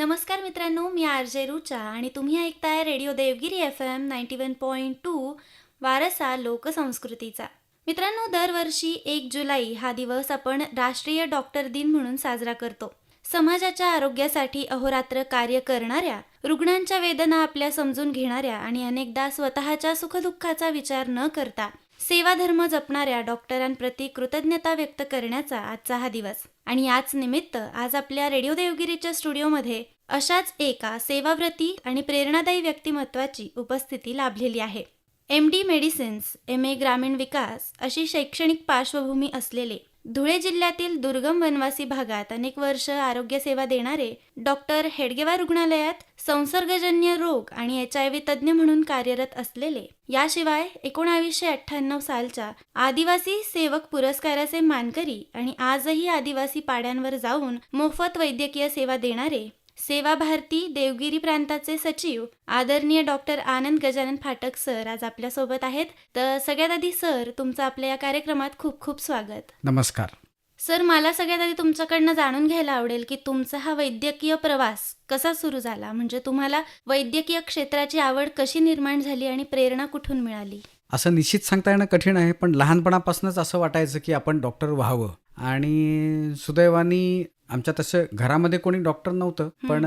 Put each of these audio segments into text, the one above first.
नमस्कार मित्रांनो, मी आर.जे. रुचा आणि तुम्ही ऐकताय रेडिओ देवगिरी FM 91.2 वारसा लोकसंस्कृतीचा. मित्रांनो, दरवर्षी 1 जुलै हा दिवस आपण राष्ट्रीय डॉक्टर दिन म्हणून साजरा करतो. समाजाच्या आरोग्यासाठी अहोरात्र कार्य करणाऱ्या, रुग्णांच्या वेदना आपल्या समजून घेणाऱ्या आणि अनेकदा स्वतःच्या सुखदुःखाचा विचार न करता सेवाधर्म जपणाऱ्या डॉक्टरांप्रती कृतज्ञता व्यक्त करण्याचा आजचा हा दिवस. आणि याच निमित्त आज आपल्या रेडिओ देवगिरीच्या स्टुडिओमध्ये अशाच एका सेवाव्रती आणि प्रेरणादायी व्यक्तिमत्वाची उपस्थिती लाभलेली आहे. MD मेडिसिन्स, MA ग्रामीण विकास अशी शैक्षणिक पार्श्वभूमी असलेले, धुळे जिल्ह्यातील दुर्गम वनवासी भागात अनेक वर्ष आरोग्यसेवा देणारे डॉक्टर हेडगेवार रुग्णालयात संसर्गजन्य रोग आणि HIV तज्ज्ञ म्हणून कार्यरत असलेले, याशिवाय 1998 सालच्या आदिवासी सेवक पुरस्काराचे मानकरी आणि आजही आदिवासी पाड्यांवर जाऊन मोफत वैद्यकीय सेवा देणारे सेवा भारती देवगिरी प्रांताचे सचिव आदरणीय डॉक्टर आनंद गजानन फाटक सर आज आपल्यासोबत आहेत. तर सगळ्यात आधी सर, तुमचं आपल्या या कार्यक्रमात खूप खूप स्वागत. नमस्कार सर, मला सगळ्यात आधी तुमच्याकडनं जाणून घ्यायला आवडेल की तुमचा हा वैद्यकीय प्रवास कसा सुरू झाला. म्हणजे तुम्हाला वैद्यकीय क्षेत्राची आवड कशी निर्माण झाली आणि प्रेरणा कुठून मिळाली? असं निश्चित सांगता येणं कठीण आहे, पण लहानपणापासूनच असं वाटायचं की आपण डॉक्टर व्हावं. आणि सुदैवाने आमच्या तसं घरामध्ये कोणी डॉक्टर नव्हतं, पण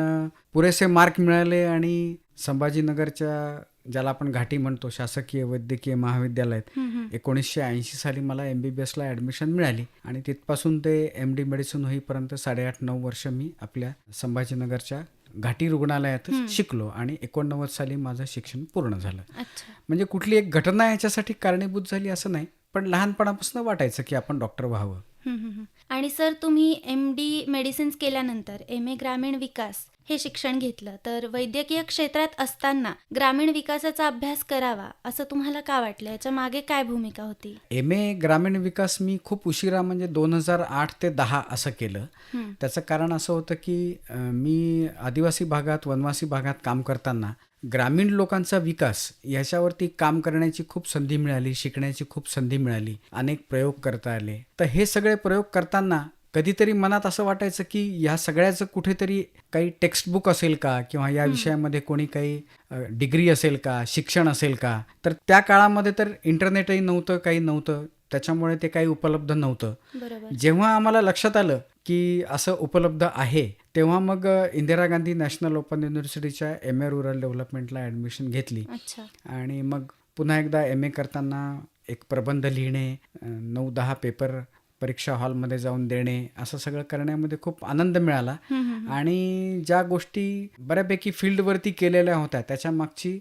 पुरेसे मार्क मिळाले आणि संभाजीनगरच्या ज्याला आपण घाटी म्हणतो शासकीय वैद्यकीय महाविद्यालयात 1980 साली मला MBBSला ॲडमिशन मिळाली आणि तिथपासून ते MD मेडिसिन होईपर्यंत 8.5-9 वर्ष मी आपल्या संभाजीनगरच्या घाटी रुग्णालयातच शिकलो आणि 89 साली माझं शिक्षण पूर्ण झालं. म्हणजे कुठली एक घटना ह्याच्यासाठी कारणीभूत झाली असं नाही, पण लहानपणापासून वाटायचं की आपण डॉक्टर व्हावं. आणि सर, तुम्ही MD मेडिसिन्स केल्यानंतर MA ग्रामीण विकास हे शिक्षण घेतलं, तर वैद्यकीय क्षेत्रात असताना ग्रामीण विकासाचा अभ्यास करावा असं तुम्हाला का वाटलं? याच्या मागे काय भूमिका होती? MA ग्रामीण विकास मी खूप उशिरा म्हणजे 2008 ते 10 असं केलं. त्याचं कारण असं होतं की मी आदिवासी भागात वनवासी भागात काम करताना ग्रामीण लोकांचा विकास याच्यावरती काम करण्याची खूप संधी मिळाली, शिकण्याची खूप संधी मिळाली, अनेक प्रयोग करता आले. तर हे सगळे प्रयोग करताना कधीतरी मनात असं वाटायचं की ह्या सगळ्याचं कुठेतरी काही टेक्स्टबुक असेल का, किंवा या विषयामध्ये कोणी काही डिग्री असेल का, शिक्षण असेल का. तर त्या काळामध्ये तर इंटरनेटही नव्हतं, काही नव्हतं, त्याच्यामुळे ते काही उपलब्ध नव्हतं. जेव्हा आम्हाला लक्षात आलं की असं उपलब्ध आहे, तेव्हा मग इंदिरा गांधी नॅशनल ओपन युनिव्हर्सिटीच्या MA रुरल डेव्हलपमेंटला ॲडमिशन घेतली. आणि मग पुन्हा एकदा MA करताना एक प्रबंध लिहिणे, 9-10 पेपर परीक्षा हॉलमध्ये जाऊन देणे, असं सगळं करण्यामध्ये खूप आनंद मिळाला. आणि ज्या गोष्टी बऱ्यापैकी फील्डवरती केलेल्या होत्या त्याच्या मागची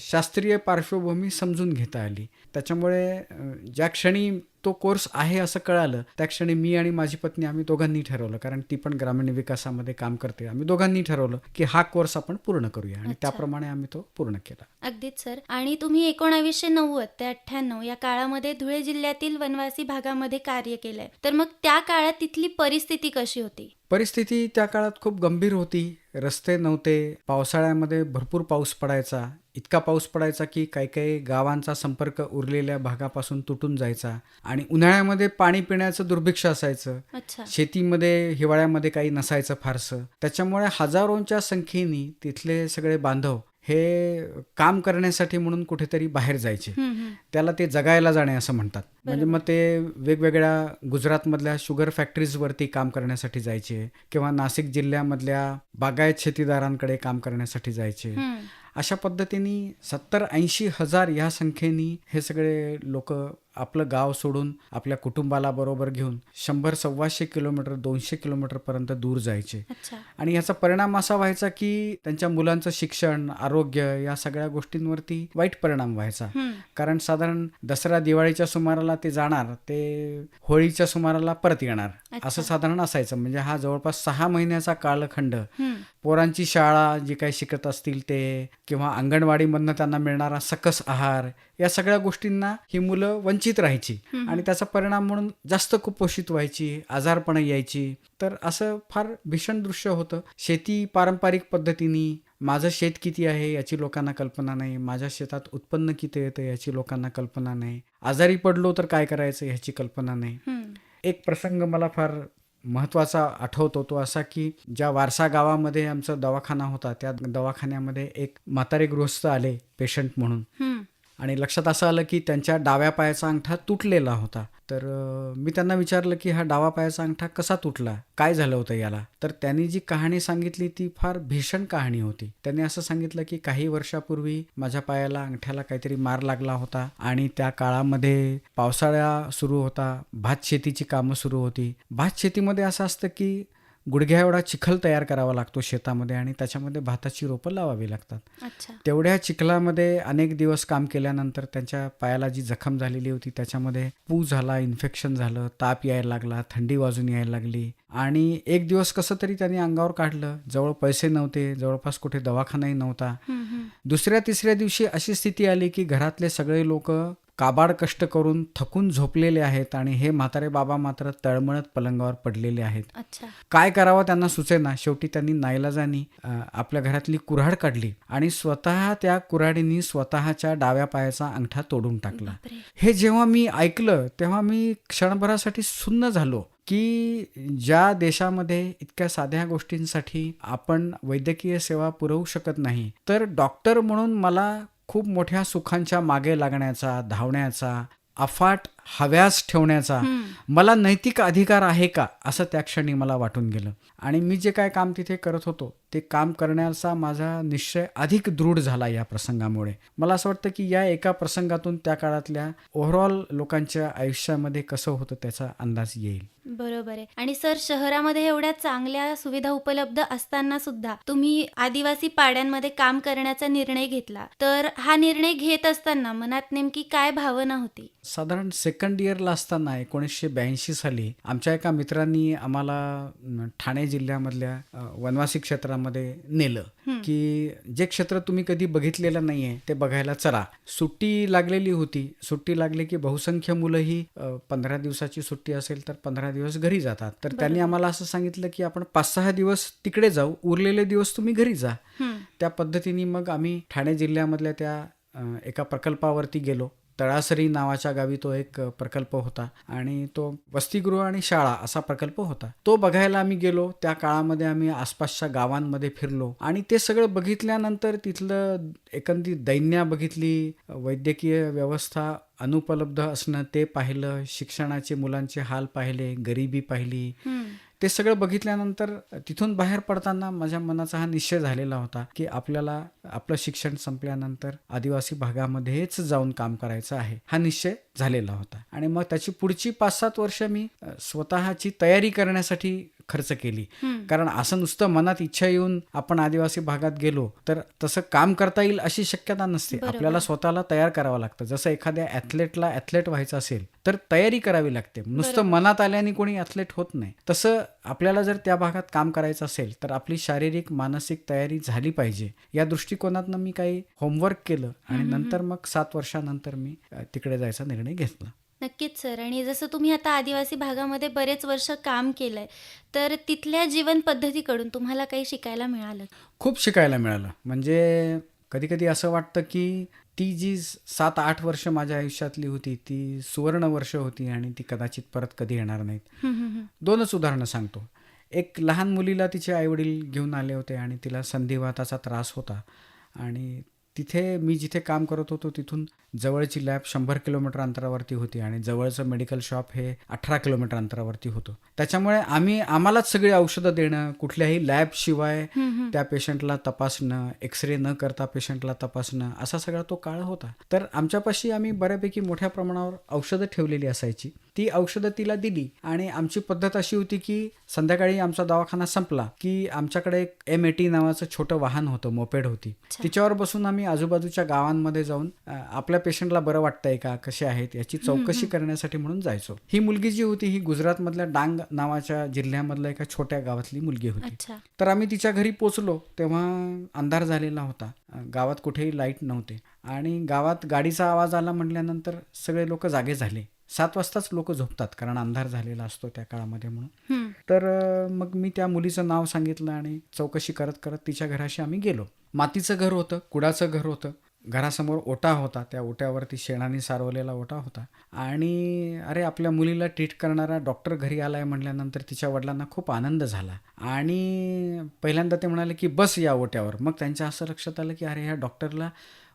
शास्त्रीय पार्श्वभूमी समजून घेता आली. त्याच्यामुळे ज्या क्षणी तो कोर्स आहे असं कळालं, त्या क्षणी मी आणि माझी पत्नी आम्ही दोघांनी ठरवलं, कारण ती पण ग्रामीण विकासामध्ये काम करते, आम्ही दोघांनी ठरवलं की हा कोर्स आपण पूर्ण करूया आणि त्याप्रमाणे आम्ही तो पूर्ण केला. अगदीच सर. आणि तुम्ही 1990 ते 98 या काळामध्ये धुळे जिल्ह्यातील वनवासी भागामध्ये कार्य केलंय, तर मग त्या काळात तिथली परिस्थिती कशी होती? परिस्थिती त्या काळात खूप गंभीर होती. रस्ते नव्हते, पावसाळ्यामध्ये भरपूर पाऊस पडायचा, इतका पाऊस पडायचा की काही काही गावांचा संपर्क उरलेल्या भागापासून तुटून जायचा. आणि उन्हाळ्यामध्ये पाणी पिण्याचं दुर्भिक्ष असायचं. शेतीमध्ये हिवाळ्यामध्ये काही नसायचं फारसं. त्याच्यामुळे हजारोंच्या संख्येने तिथले सगळे बांधव हे काम करण्यासाठी म्हणून कुठेतरी बाहेर जायचे. त्याला ते जगायला जाणे असं म्हणतात. म्हणजे मग ते वेगवेगळ्या गुजरातमधल्या शुगर फॅक्टरीजवरती काम करण्यासाठी जायचे, किंवा नाशिक जिल्ह्यामधल्या बागायत शेतीदारांकडे काम करण्यासाठी जायचे. अशा पद्धतीने 70-80 हजार या संख्येने हे सगळे लोक आपलं गाव सोडून आपल्या कुटुंबाला बरोबर घेऊन 100-125 किलोमीटर 200 किलोमीटरपर्यंत दूर जायचे. आणि याचा परिणाम असा व्हायचा की त्यांच्या मुलांचं शिक्षण, आरोग्य या सगळ्या गोष्टींवरती वाईट परिणाम व्हायचा. कारण साधारण दसरा दिवाळीच्या सुमाराला ते जाणार, ते होळीच्या सुमाराला परत येणार, असं साधारण असायचं. म्हणजे हा जवळपास 6 महिन्याचा कालखंड पोरांची शाळा जी काही शिकत असतील ते, किंवा अंगणवाडीमधनं त्यांना मिळणारा सकस आहार, या सगळ्या गोष्टींना ही मुलं वंचित राहायची. आणि त्याचा परिणाम म्हणून जास्त कुपोषित व्हायची, आजारपणं यायची. तर असं फार भीषण दृश्य होतं. शेती पारंपरिक पद्धतीने, माझं शेत किती आहे याची लोकांना कल्पना नाही, माझ्या शेतात उत्पन्न किती येतं याची लोकांना कल्पना नाही, आजारी पडलो तर काय करायचं ह्याची कल्पना नाही. एक प्रसंग मला फार महत्त्वाचा आठवतो तो असा की ज्या वारसा गावामध्ये आमचा दवाखाना होता त्या दवाखान्यामध्ये एक म्हातारे गृहस्थ आले पेशंट म्हणून. आणि लक्षात असं आलं की त्यांच्या डाव्या पायाचा अंगठा तुटलेला होता. तर मी त्यांना विचारलं की हा डावा पायाचा अंगठा कसा तुटला, काय झालं होतं याला. तर त्यांनी जी कहाणी सांगितली ती फार भीषण कहाणी होती. त्यांनी असं सांगितलं की काही वर्षापूर्वी माझ्या पायाला अंगठ्याला काहीतरी मार लागला होता आणि त्या काळामध्ये पावसाळा सुरू होता, भात शेतीची कामं सुरू होती. भात शेतीमध्ये असं असतं की गुडघ्या एवढा चिखल तयार करावा लागतो शेतामध्ये आणि त्याच्यामध्ये भाताची रोपं लावावी लागतात. अच्छा. तेवढ्या चिखलामध्ये अनेक दिवस काम केल्यानंतर त्यांच्या पायाला जी जखम झालेली होती त्याच्यामध्ये पू झाला, इन्फेक्शन झालं, ताप यायला लागला, थंडी वाजून यायला लागली आणि एक दिवस कसं तरी त्यांनी अंगावर काढलं. जवळ पैसे नव्हते, जवळपास कुठे दवाखानाही नव्हता. दुसऱ्या तिसऱ्या दिवशी अशी स्थिती आली की घरातले सगळे लोक काबाड कष्ट करून थकून झोपलेले आहेत आणि हे म्हातारे बाबा मात्र तळमळत पलंगावर पडलेले आहेत. अच्छा. काय करावं त्यांना सुचेना. शेवटी त्यांनी नाईलाजानी आपल्या घरातली कुऱ्हाड काढली आणि स्वतः त्या कुऱ्हाडीने स्वतःच्या डाव्या पायाचा अंगठा तोडून टाकला. बापरे. हे जेव्हा मी ऐकलं तेव्हा मी क्षणभरासाठी सुन्न झालो की ज्या देशामध्ये इतक्या साध्या गोष्टींसाठी आपण वैद्यकीय सेवा पुरवू शकत नाही, तर डॉक्टर म्हणून मला खूप मोठ्या सुखांच्या मागे लागण्याचा, धावण्याचा, अफाट हव्यास ठेवण्याचा मला नैतिक अधिकार आहे का, असं त्या क्षणी मला वाटून गेलं. आणि मी जे काय काम तिथे करत होतो ते काम करण्याचा माझा निश्चय अधिक दृढ झाला या प्रसंगामुळे. मला असं वाटतं की या एका प्रसंगातून त्या काळातल्या ओव्हरऑल लोकांच्या आयुष्यामध्ये कसं होतं त्याचा अंदाज येईल. बरोबर आहे. आणि सर, शहरामध्ये एवढ्या चांगल्या सुविधा उपलब्ध असताना सुद्धा तुम्ही आदिवासी पाड्यांमध्ये काम करण्याचा निर्णय घेतला. तर हा निर्णय घेत असताना मनात नेमकी काय भावना होती? साधारण सेकंड इयरला असताना 1982 साली आमच्या एका मित्रांनी आम्हाला ठाणे जिल्ह्यामधल्या वनवासी क्षेत्रामध्ये नेलं की जे क्षेत्र तुम्ही कधी बघितलेलं नाहीये ते बघायला चला. सुट्टी लागलेली होती. सुट्टी लागली की बहुसंख्य मुलं ही 15 दिवसाची सुट्टी असेल तर 15 दिवस घरी जातात. तर त्यांनी आम्हाला असं सांगितलं की आपण 5-6 दिवस तिकडे जाऊ, उरलेले दिवस तुम्ही घरी जा. त्या पद्धतीने मग आम्ही ठाणे जिल्ह्यामधल्या त्या एका प्रकल्पावरती गेलो. तळासरी नावाच्या गावी तो एक प्रकल्प होता आणि तो वसतिगृह आणि शाळा असा प्रकल्प होता. तो बघायला आम्ही गेलो. त्या काळामध्ये आम्ही आसपासच्या गावांमध्ये फिरलो आणि ते सगळं बघितल्यानंतर तिथलं एकंदरीत दैन्य बघितली, वैद्यकीय व्यवस्था अनुपलब्ध असणं ते पाहिलं, शिक्षणाचे मुलांचे हाल पाहिले, गरिबी पाहिली. ते सगळं बघितल्यानंतर तिथून बाहेर पडताना माझ्या मनाचा हा निश्चय झालेला होता की आपल्याला आपलं शिक्षण संपल्यानंतर आदिवासी भागामध्येच जाऊन काम करायचं आहे. हा निश्चय झालेला होता आणि मग त्याची पुढची 5-7 वर्ष मी स्वतःची तयारी करण्यासाठी खर्च केली. कारण असं नुसतं मनात इच्छा येऊन आपण आदिवासी भागात गेलो तर तसं काम करता येईल अशी शक्यता नसते. आपल्याला स्वतःला तयार करावं लागतं. जसं एखाद्या ॲथलेटला ॲथलेट व्हायचं असेल तर तयारी करावी लागते. नुसतं मनात आल्याने कोणी ॲथलेट होत नाही. तसं आपल्याला जर त्या भागात काम करायचं असेल तर आपली शारीरिक मानसिक तयारी झाली पाहिजे. या दृष्टिकोनातनं मी काही होमवर्क केलं आणि नंतर मग 7 वर्षानंतर मी तिकडे जायचा निर्णय घेतला. नक्कीच सर. आणि जसं तुम्ही आता आदिवासी भागामध्ये बरेच वर्ष काम केलंय, तर तिथल्या जीवन पद्धतीकडून तुम्हाला काही शिकायला मिळालं? खूप शिकायला मिळालं. म्हणजे कधी कधी असं वाटतं की ती जी 7-8 वर्ष माझ्या आयुष्यातली होती ती सुवर्ण वर्ष होती आणि ती कदाचित परत कधी येणार नाहीत. 2च उदाहरणं सांगतो. एक लहान मुलीला तिचे आईवडील घेऊन आले होते आणि तिला संधिवाताचा त्रास होता आणि तिथे मी जिथे काम करत होतो तिथून जवळची लॅब 100 किलोमीटर अंतरावरती होती आणि जवळचं मेडिकल शॉप हे 18 किलोमीटर अंतरावरती होतं. त्याच्यामुळे आम्हालाच सगळी औषधं देणं, कुठल्याही लॅबशिवाय त्या पेशंटला तपासणं, एक्सरे न करता पेशंटला तपासणं, असा सगळा तो काळ होता. तर आमच्यापाशी आम्ही बऱ्यापैकी मोठ्या प्रमाणावर औषधं ठेवलेली असायची. ती औषधं तिला दिली आणि आमची पद्धत अशी होती की संध्याकाळी आमचा दवाखाना संपला की आमच्याकडे एक M80 नावाचं छोटं वाहन होतं, मोपेड होती. तिच्यावर बसून आम्ही आजूबाजूच्या गावांमध्ये जाऊन आपल्या पेशंटला बरं वाटतंय का, कसे आहेत याची चौकशी करण्यासाठी म्हणून जायचो. ही मुलगी जी होती ही गुजरातमधल्या डांग नावाच्या जिल्ह्यामधल्या एका छोट्या गावातली मुलगी होती. तर आम्ही तिच्या घरी पोचलो तेव्हा अंधार झालेला होता. गावात कुठेही लाईट नव्हते आणि गावात गाडीचा आवाज आला म्हटल्यानंतर सगळे लोक जागे झाले. 7 वाजताच लोक झोपतात कारण अंधार झालेला असतो त्या काळामध्ये म्हणून. तर मग मी त्या मुलीचं नाव सांगितलं आणि चौकशी करत करत तिच्या घराशी आम्ही गेलो. मातीचं घर होतं, कुडाचं घर होतं घरासमोर ओटा होता, त्या ओट्यावरती शेणाने सारवलेला ओटा होता आणि अरे आपल्या मुलीला ट्रीट करणारा डॉक्टर घरी आलाय म्हटल्यानंतर तिच्या वडिलांना खूप आनंद झाला आणि पहिल्यांदा ते म्हणाले की बस या ओट्यावर. मग त्यांच्या असं लक्षात आलं की अरे ह्या डॉक्टरला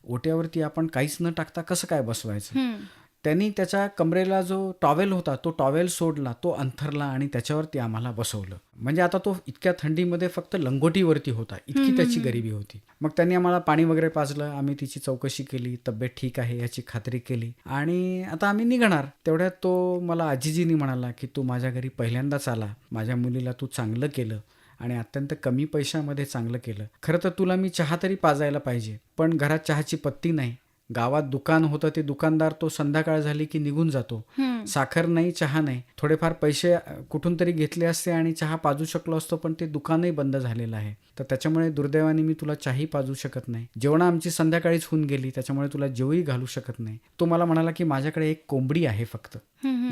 ओट्यावरती आपण काहीच न टाकता कसं काय बसवायचं. हं. त्यांनी त्याच्या कमरेला जो टॉवेल होता तो टॉवेल सोडला, तो अंथरला आणि त्याच्यावरती आम्हाला बसवलं. म्हणजे आता तो इतक्या थंडीमध्ये फक्त लंगोटीवरती होता, इतकी त्याची गरिबी होती. मग त्यांनी आम्हाला पाणी वगैरे पाजलं, आम्ही तिची चौकशी केली, तब्येत ठीक आहे याची खात्री केली आणि आता आम्ही निघणार. तेवढ्यात तो मला आजीजीनी म्हणाला की तू माझ्या घरी पहिल्यांदाच आला, माझ्या मुलीला तू चांगलं केलं आणि अत्यंत कमी पैशामध्ये चांगलं केलं. खरं तर तुला मी चहा तरी पाजायला पाहिजे, पण घरात चहाची पत्ती नाही. गावात दुकान होतं, ते दुकानदार तो संध्याकाळ झाली की निघून जातो. साखर नाही, चहा नाही. थोडेफार पैसे कुठून तरी घेतले असते आणि चहा पाजू शकलो असतो, पण ते दुकानही बंद झालेलं आहे. तर त्याच्यामुळे दुर्दैवाने मी तुला चहाही पाजू शकत नाही. जेवण आमची संध्याकाळीच होऊन गेली, त्याच्यामुळे तुला जेवही घालू शकत नाही. तो मला म्हणाला की माझ्याकडे एक कोंबडी आहे फक्त,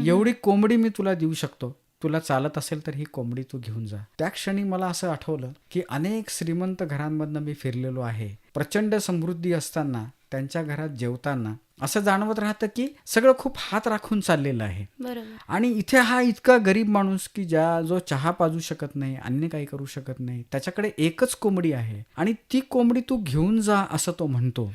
एवढी कोंबडी मी तुला देऊ शकतो, तुला चालत असेल तर ही कोंबडी तू घेऊन जा. त्या क्षणी मला असं आठवलं की अनेक श्रीमंत घरांमधनं मी फिरलेलो आहे. प्रचंड समृद्धी असताना त्यांच्या घरात जेवताना असं जाणवत राहतं की सगळं खूप हात राखून चाललेलं आहे. बरोबर. आणि इथे हा इतका गरीब माणूस की जो चहा पाजू शकत नाही, अन्य काही करू शकत नाही, त्याच्याकडे एकच कोंबडी आहे आणि ती कोंबडी तू घेऊन जा असं तो म्हणतो.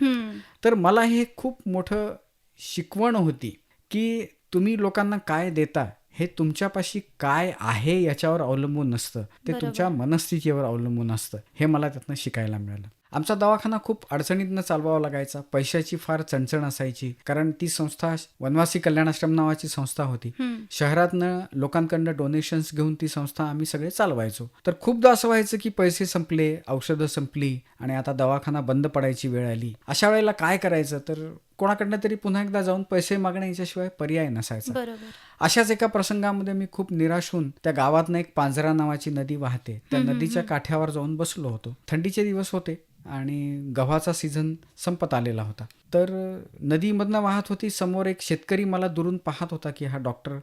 तर मला हे खूप मोठं शिकवण होती की तुम्ही लोकांना काय देता हे तुमच्यापाशी काय आहे याच्यावर अवलंबून नसतं, ते तुमच्या मनस्थितीवर अवलंबून असतं. हे मला त्यातनं शिकायला मिळालं. आमचा दवाखाना खूप अडचणीतनं चालवावा लागायचा, पैशाची फार चणचण असायची, कारण ती संस्था वनवासी कल्याणाश्रम नावाची संस्था होती. शहरातनं लोकांकडनं डोनेशन्स घेऊन ती संस्था आम्ही सगळे चालवायचो. तर खूपदा असं व्हायचं की पैसे संपले, औषधं संपली आणि आता दवाखाना बंद पडायची वेळ आली. अशा वेळेला काय करायचं, तर कोणाकडनं तरी पुन्हा एकदा जाऊन पैसे मागणे याच्याशिवाय पर्याय नसायचा. बरोबर. अशाच एका प्रसंगामध्ये मी खूप निराश होऊन त्या गावातनं एक पांझरा नावाची नदी वाहते, त्या नदीच्या काठ्यावर जाऊन बसलो होतो. थंडीचे दिवस होते आणि गव्हाचा सीझन संपत आलेला होता. तर नदीमधनं वाहत होती. समोर एक शेतकरी मला दुरून पाहत होता की हा डॉक्टर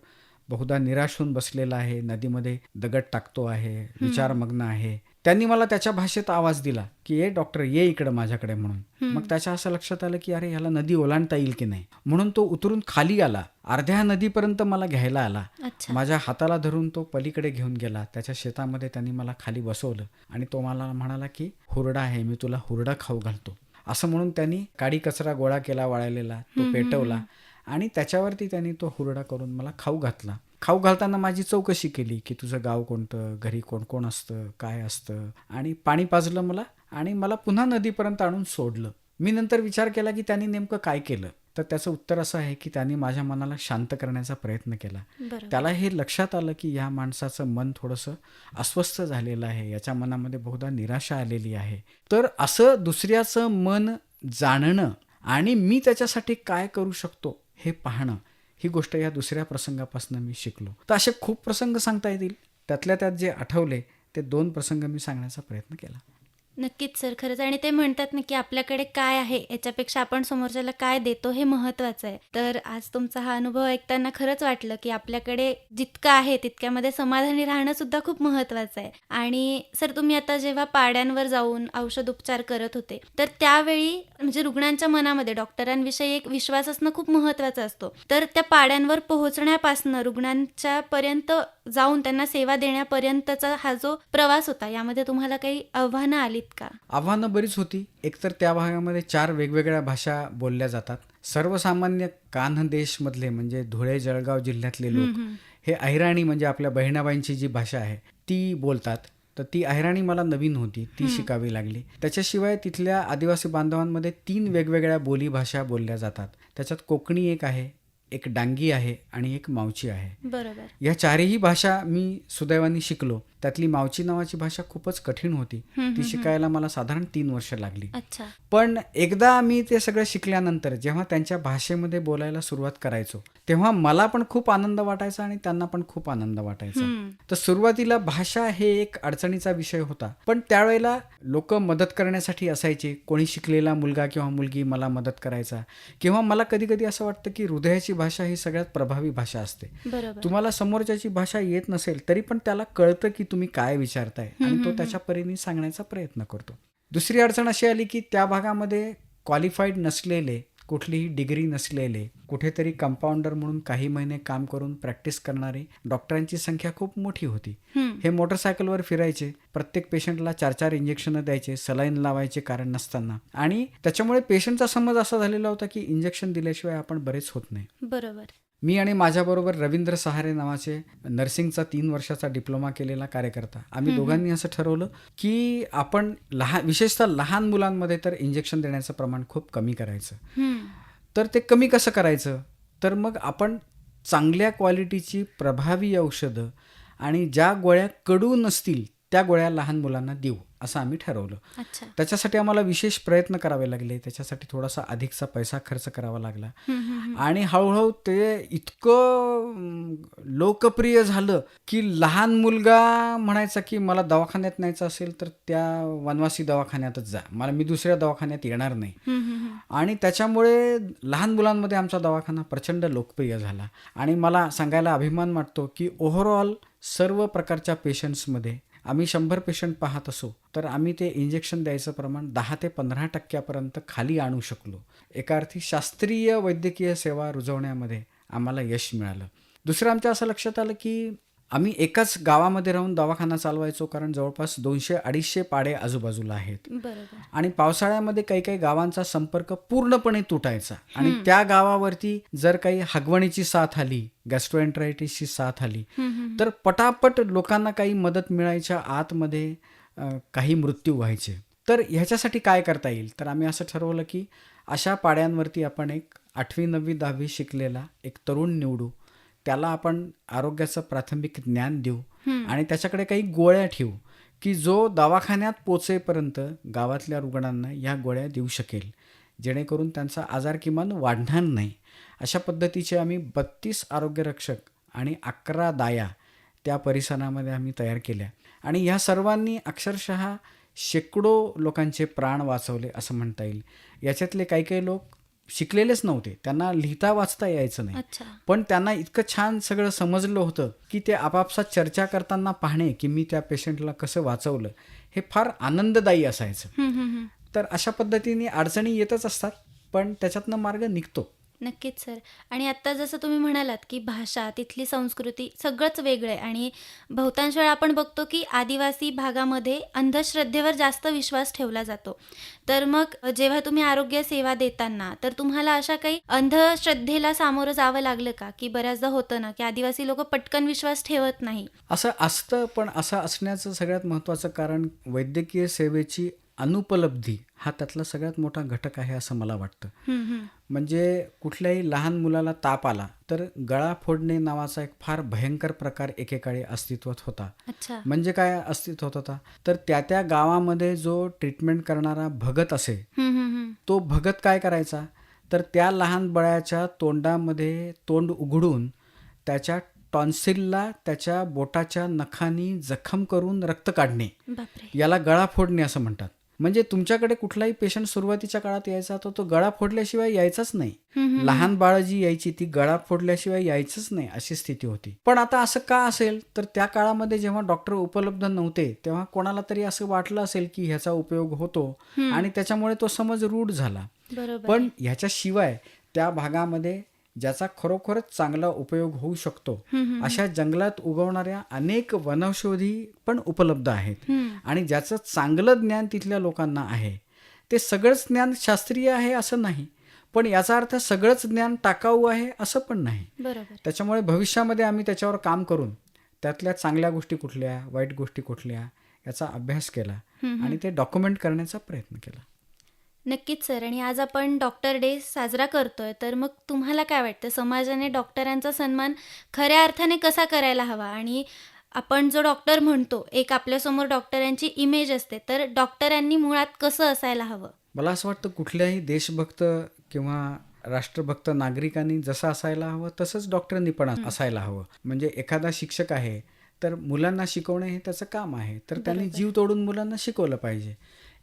बहुधा निराश होऊन बसलेला आहे, नदीमध्ये दगड टाकतो आहे, विचारमग्न आहे. त्यांनी मला त्याच्या भाषेत आवाज दिला की ए डॉक्टर, ये इकडं माझ्याकडे म्हणून. मग त्याच्या असं लक्षात आलं की अरे ह्याला नदी ओलांडता येईल की नाही, म्हणून तो उतरून खाली आला, अर्ध्या नदीपर्यंत मला घ्यायला आला. माझ्या हाताला धरून तो पलीकडे घेऊन गेला. त्याच्या शेतामध्ये त्यांनी मला खाली बसवलं आणि तो मला म्हणाला की हुरडा आहे, मी तुला हुरडा खाऊ घालतो. असं म्हणून त्यांनी काडी कचरा गोळा केला वाळलेला, तो पेटवला आणि त्याच्यावरती त्यांनी तो हुरडा करून मला खाऊ घातला. खाऊ घालताना माझी चौकशी केली की तुझं गाव कोणतं, घरी कोण कोण असतं, काय असतं, आणि पाणी पाजलं मला आणि मला पुन्हा नदीपर्यंत आणून सोडलं. मी नंतर विचार केला की त्यांनी नेमकं काय केलं. तर त्याचं उत्तर असं आहे की त्यांनी माझ्या मनाला शांत करण्याचा प्रयत्न केला. त्याला हे लक्षात आलं की या माणसाचं मन थोडंसं अस्वस्थ झालेलं आहे, याच्या मनामध्ये बहुधा निराशा आलेली आहे. तर असं दुसऱ्याचं मन जाणणं आणि मी त्याच्यासाठी काय करू शकतो हे पाहणं, ही गोष्ट या दुसऱ्या प्रसंगापासून मी शिकलो. तर असे खूप प्रसंग सांगता येतील, त्यातल्या त्यात जे आठवले ते 2 प्रसंग मी सांगण्याचा प्रयत्न केला. नक्कीच सर, खरंच. आणि ते म्हणतात ना की आपल्याकडे काय आहे याच्यापेक्षा आपण समोरच्याला काय देतो हे महत्त्वाचं आहे. तर आज तुमचा हा अनुभव ऐकताना खरंच वाटलं की आपल्याकडे जितकं आहे तितक्यामध्ये समाधानी राहणं सुद्धा खूप महत्त्वाचं आहे. आणि सर, तुम्ही आता जेव्हा पाड्यांवर जाऊन औषधोपचार करत होते, तर त्यावेळी म्हणजे रुग्णांच्या मनामध्ये डॉक्टरांविषयी एक विश्वास असणं खूप महत्त्वाचं असतो. तर त्या पाड्यांवर पोहोचण्यापासून रुग्णांच्या पर्यंत जाऊन त्यांना सेवा देण्यापर्यंतचा हा जो प्रवास होता, यामध्ये तुम्हाला काही आव्हानं आलीत का? आव्हानं बरीच होती. एकतर त्या भागामध्ये 4 वेगवेगळ्या भाषा बोलल्या जातात. सर्वसामान्य कान्हदेशमधले म्हणजे धुळे जळगाव जिल्ह्यातले लोक हे अहिराणी म्हणजे आपल्या बहिणाबाईंची जी भाषा आहे ती बोलतात. तर ती अहिराणी मला नवीन होती, ती शिकावी लागली. त्याच्याशिवाय तिथल्या आदिवासी बांधवांमध्ये 3 वेगवेगळ्या बोलीभाषा बोलल्या जातात. त्याच्यात कोकणी एक आहे, एक डांगी आहे आणि एक मावची आहे. बरोबर. या 4ही भाषा मी सुदैवाने शिकलो. त्यातली मावची नावाची भाषा खूपच कठीण होती, ती शिकायला मला साधारण 3 वर्ष लागली. अच्छा. पण एकदा मी ते सगळं शिकल्यानंतर जेव्हा त्यांच्या भाषेमध्ये बोलायला सुरुवात करायचो तेव्हा मला पण खूप आनंद वाटायचा आणि त्यांना पण खूप आनंद वाटायचा. तर सुरुवातीला भाषा हे एक अडचणीचा विषय होता, पण त्यावेळेला लोक मदत करण्यासाठी असायचे. कोणी शिकलेला मुलगा किंवा मुलगी मला मदत करायचा. किंवा मला कधी कधी असं वाटतं की हृदयाची भाषा ही सगळ्यात प्रभावी भाषा असते. बरोबर. तुम्हाला समोरच्याची भाषा येत नसेल तरी पण त्याला कळतं की तुम्ही काय विचारताय आणि तो त्याच्या परीने सांगण्याचा प्रयत्न करतो. दुसरी अडचण अशी आली की त्या भागामध्ये क्वालिफाईड नसलेले, कुठलीही डिग्री नसलेले, कुठेतरी कंपाऊंडर म्हणून काही महिने काम करून प्रॅक्टिस करणारे डॉक्टरांची संख्या खूप मोठी होती. हे मोटरसायकलवर फिरायचे, प्रत्येक पेशंटला 4-4 इंजेक्शनं द्यायचे, सलाईन लावायचे कारण नसताना. आणि त्याच्यामुळे पेशंटचा समज असा झालेला होता की इंजेक्शन दिल्याशिवाय आपण बरेच होत नाही. बरोबर. मी आणि माझ्याबरोबर रवींद्र सहारे नावाचे नर्सिंगचा 3 वर्षाचा डिप्लोमा केलेला कार्यकर्ता, आम्ही दोघांनी असं ठरवलं की आपण विशेषतः लहान मुलांमध्ये तर इंजेक्शन देण्याचं प्रमाण खूप कमी करायचं. तर ते कमी कसं करायचं, तर मग आपण चांगल्या क्वालिटीची प्रभावी औषधं आणि ज्या गोळ्या कडू नसतील त्या गोळ्या लहान मुलांना देऊ असं आम्ही ठरवलं. अच्छा. त्याच्यासाठी आम्हाला विशेष प्रयत्न करावे लागले, त्याच्यासाठी थोडासा अधिकचा पैसा खर्च करावा लागला. आणि हळूहळू ते इतकं लोकप्रिय झालं की लहान मुलगा म्हणायचा की मला दवाखान्यात न्यायचं असेल तर त्या वनवासी दवाखान्यातच जा, मी दुसऱ्या दवाखान्यात येणार नाही. आणि त्याच्यामुळे लहान मुलांमध्ये आमचा दवाखाना प्रचंड लोकप्रिय झाला. आणि मला सांगायला अभिमान वाटतो की ओव्हरऑल सर्व प्रकारच्या पेशंट्समध्ये आम्ही 100 पेशंट पाहत असो तर आम्ही ते इंजेक्शन द्यायचं प्रमाण 10 ते 15% खाली आणू शकलो. एका अर्थी शास्त्रीय वैद्यकीय सेवा रुजवण्यामध्ये आम्हाला यश मिळालं. दुसरं आमच्या असं लक्षात आलं की आम्ही एकाच गावामध्ये राहून दवाखाना चालवायचो, कारण जवळपास 200-250 पाडे आजूबाजूला आहेत. बरोबर. आणि पावसाळ्यामध्ये काही काही गावांचा संपर्क पूर्णपणे तुटायचा. आणि त्या गावावरती जर काही हगवणीची साथ आली, गॅस्ट्रोएंटरायटिसची साथ आली तर पटापट लोकांना काही मदत मिळायच्या आतमध्ये काही मृत्यू व्हायचे. तर ह्याच्यासाठी काय करता येईल, तर आम्ही असं ठरवलं की अशा पाड्यांवरती आपण एक 8वी 9वी 10वी शिकलेला एक तरुण निवडू, त्याला आपण आरोग्याचं प्राथमिक ज्ञान देऊ आणि त्याच्याकडे काही गोळ्या ठेवू की जो दवाखान्यात पोचेपर्यंत गावातल्या रुग्णांना या गोळ्या देऊ शकेल, जेणेकरून त्यांचा आजार किमान वाढणार नाही. अशा पद्धतीचे आम्ही 32 आरोग्यरक्षक आणि 11 दाया त्या परिसरामध्ये आम्ही तयार केल्या. आणि ह्या सर्वांनी अक्षरशः शेकडो लोकांचे प्राण वाचवले असं म्हणता येईल. याच्यातले काही काही लोक शिकलेलेच नव्हते, त्यांना लिहिता वाचता यायचं नाही, अच्छा. पण त्यांना इतकं छान सगळं समजलं होतं की ते आपापसात चर्चा करताना पाहणे की मी त्या पेशंटला कसं वाचवलं हे फार आनंददायी असायचं. तर अशा पद्धतीने अडचणी येतच असतात, पण त्याच्यातनं मार्ग निघतो. नक्कीच सर. आणि आत्ता जसं तुम्ही म्हणालात की भाषा, तिथली संस्कृती सगळंच वेगळं आहे आणि बहुतांश वेळा आपण बघतो की आदिवासी भागामध्ये अंधश्रद्धेवर जास्त विश्वास ठेवला जातो. तर मग जेव्हा तुम्ही आरोग्य सेवा देताना तर तुम्हाला अशा काही अंधश्रद्धेला सामोरं जावं लागलं का? की बऱ्याचदा होतं ना की आदिवासी लोक पटकन विश्वास ठेवत नाही. असं असतं, पण असं असण्याचं सगळ्यात महत्त्वाचं कारण वैद्यकीय सेवेची अनुपलब्धी हा त्यातला सगळ्यात मोठा घटक आहे असं मला वाटतं. म्हणजे कुठल्याही लहान मुलाला ताप आला तर गळा फोडणे नावाचा एक फार भयंकर प्रकार एकेकाळी अस्तित्वात होता. अच्छा. म्हणजे काय अस्तित्वात होता, तर त्या गावामध्ये जो ट्रीटमेंट करणारा भगत असे, तो भगत काय करायचा, तर त्या लहान बाळाच्या तोंडामध्ये तोंड उघडून त्याच्या टॉन्सिलला त्याच्या बोटाच्या नखांनी जखम करून रक्त काढणे, बापरे. याला गळा फोडणे असं म्हणतात. म्हणजे तुमच्याकडे कुठलाही पेशंट सुरुवातीच्या काळात यायचा तर तो गळा फोडल्याशिवाय यायचाच नाही. लहान बाळं जी यायची ती गळा फोडल्याशिवाय यायचंच नाही अशी स्थिती होती. पण आता असं का असेल, तर त्या काळामध्ये जेव्हा डॉक्टर उपलब्ध नव्हते तेव्हा कोणाला तरी असं वाटलं असेल की ह्याचा उपयोग होतो आणि त्याच्यामुळे तो समज रूढ झाला. बरोबर. पण ह्याच्याशिवाय त्या भागामध्ये ज्याचा खरोखरच चांगला उपयोग होऊ शकतो अशा जंगलात उगवणाऱ्या अनेक वनौषधी पण उपलब्ध आहेत. आणि ज्याचं चांगलं ज्ञान तिथल्या लोकांना आहे. ते सगळंच ज्ञान शास्त्रीय आहे असं नाही, पण याचा अर्थ सगळंच ज्ञान टाकाऊ आहे असं पण नाही. बरोबर. त्याच्यामुळे भविष्यामध्ये आम्ही त्याच्यावर काम करून त्यातल्या चांगल्या गोष्टी कुठल्या, वाईट गोष्टी कुठल्या याचा अभ्यास केला आणि ते डॉक्युमेंट करण्याचा प्रयत्न केला. नक्कीच सर. आणि आज आपण डॉक्टर डे साजरा करतोय, तर मग तुम्हाला काय वाटतं समाजाने डॉक्टरांचा सन्मान खऱ्या अर्थाने कसा करायला हवा? आणि आपण जो डॉक्टर म्हणतो, एक आपल्यासमोर डॉक्टरांची इमेज असते, तर डॉक्टरांनी मुळात कसं असायला हवं? मला असं वाटतं कुठल्याही देशभक्त किंवा राष्ट्रभक्त नागरिकांनी जसं असायला हवं तसंच डॉक्टरांनी पण असायला हवं. म्हणजे एखादा शिक्षक आहे तर मुलांना शिकवणे हे त्याचं काम आहे, तर त्यांनी जीव तोडून मुलांना शिकवलं पाहिजे.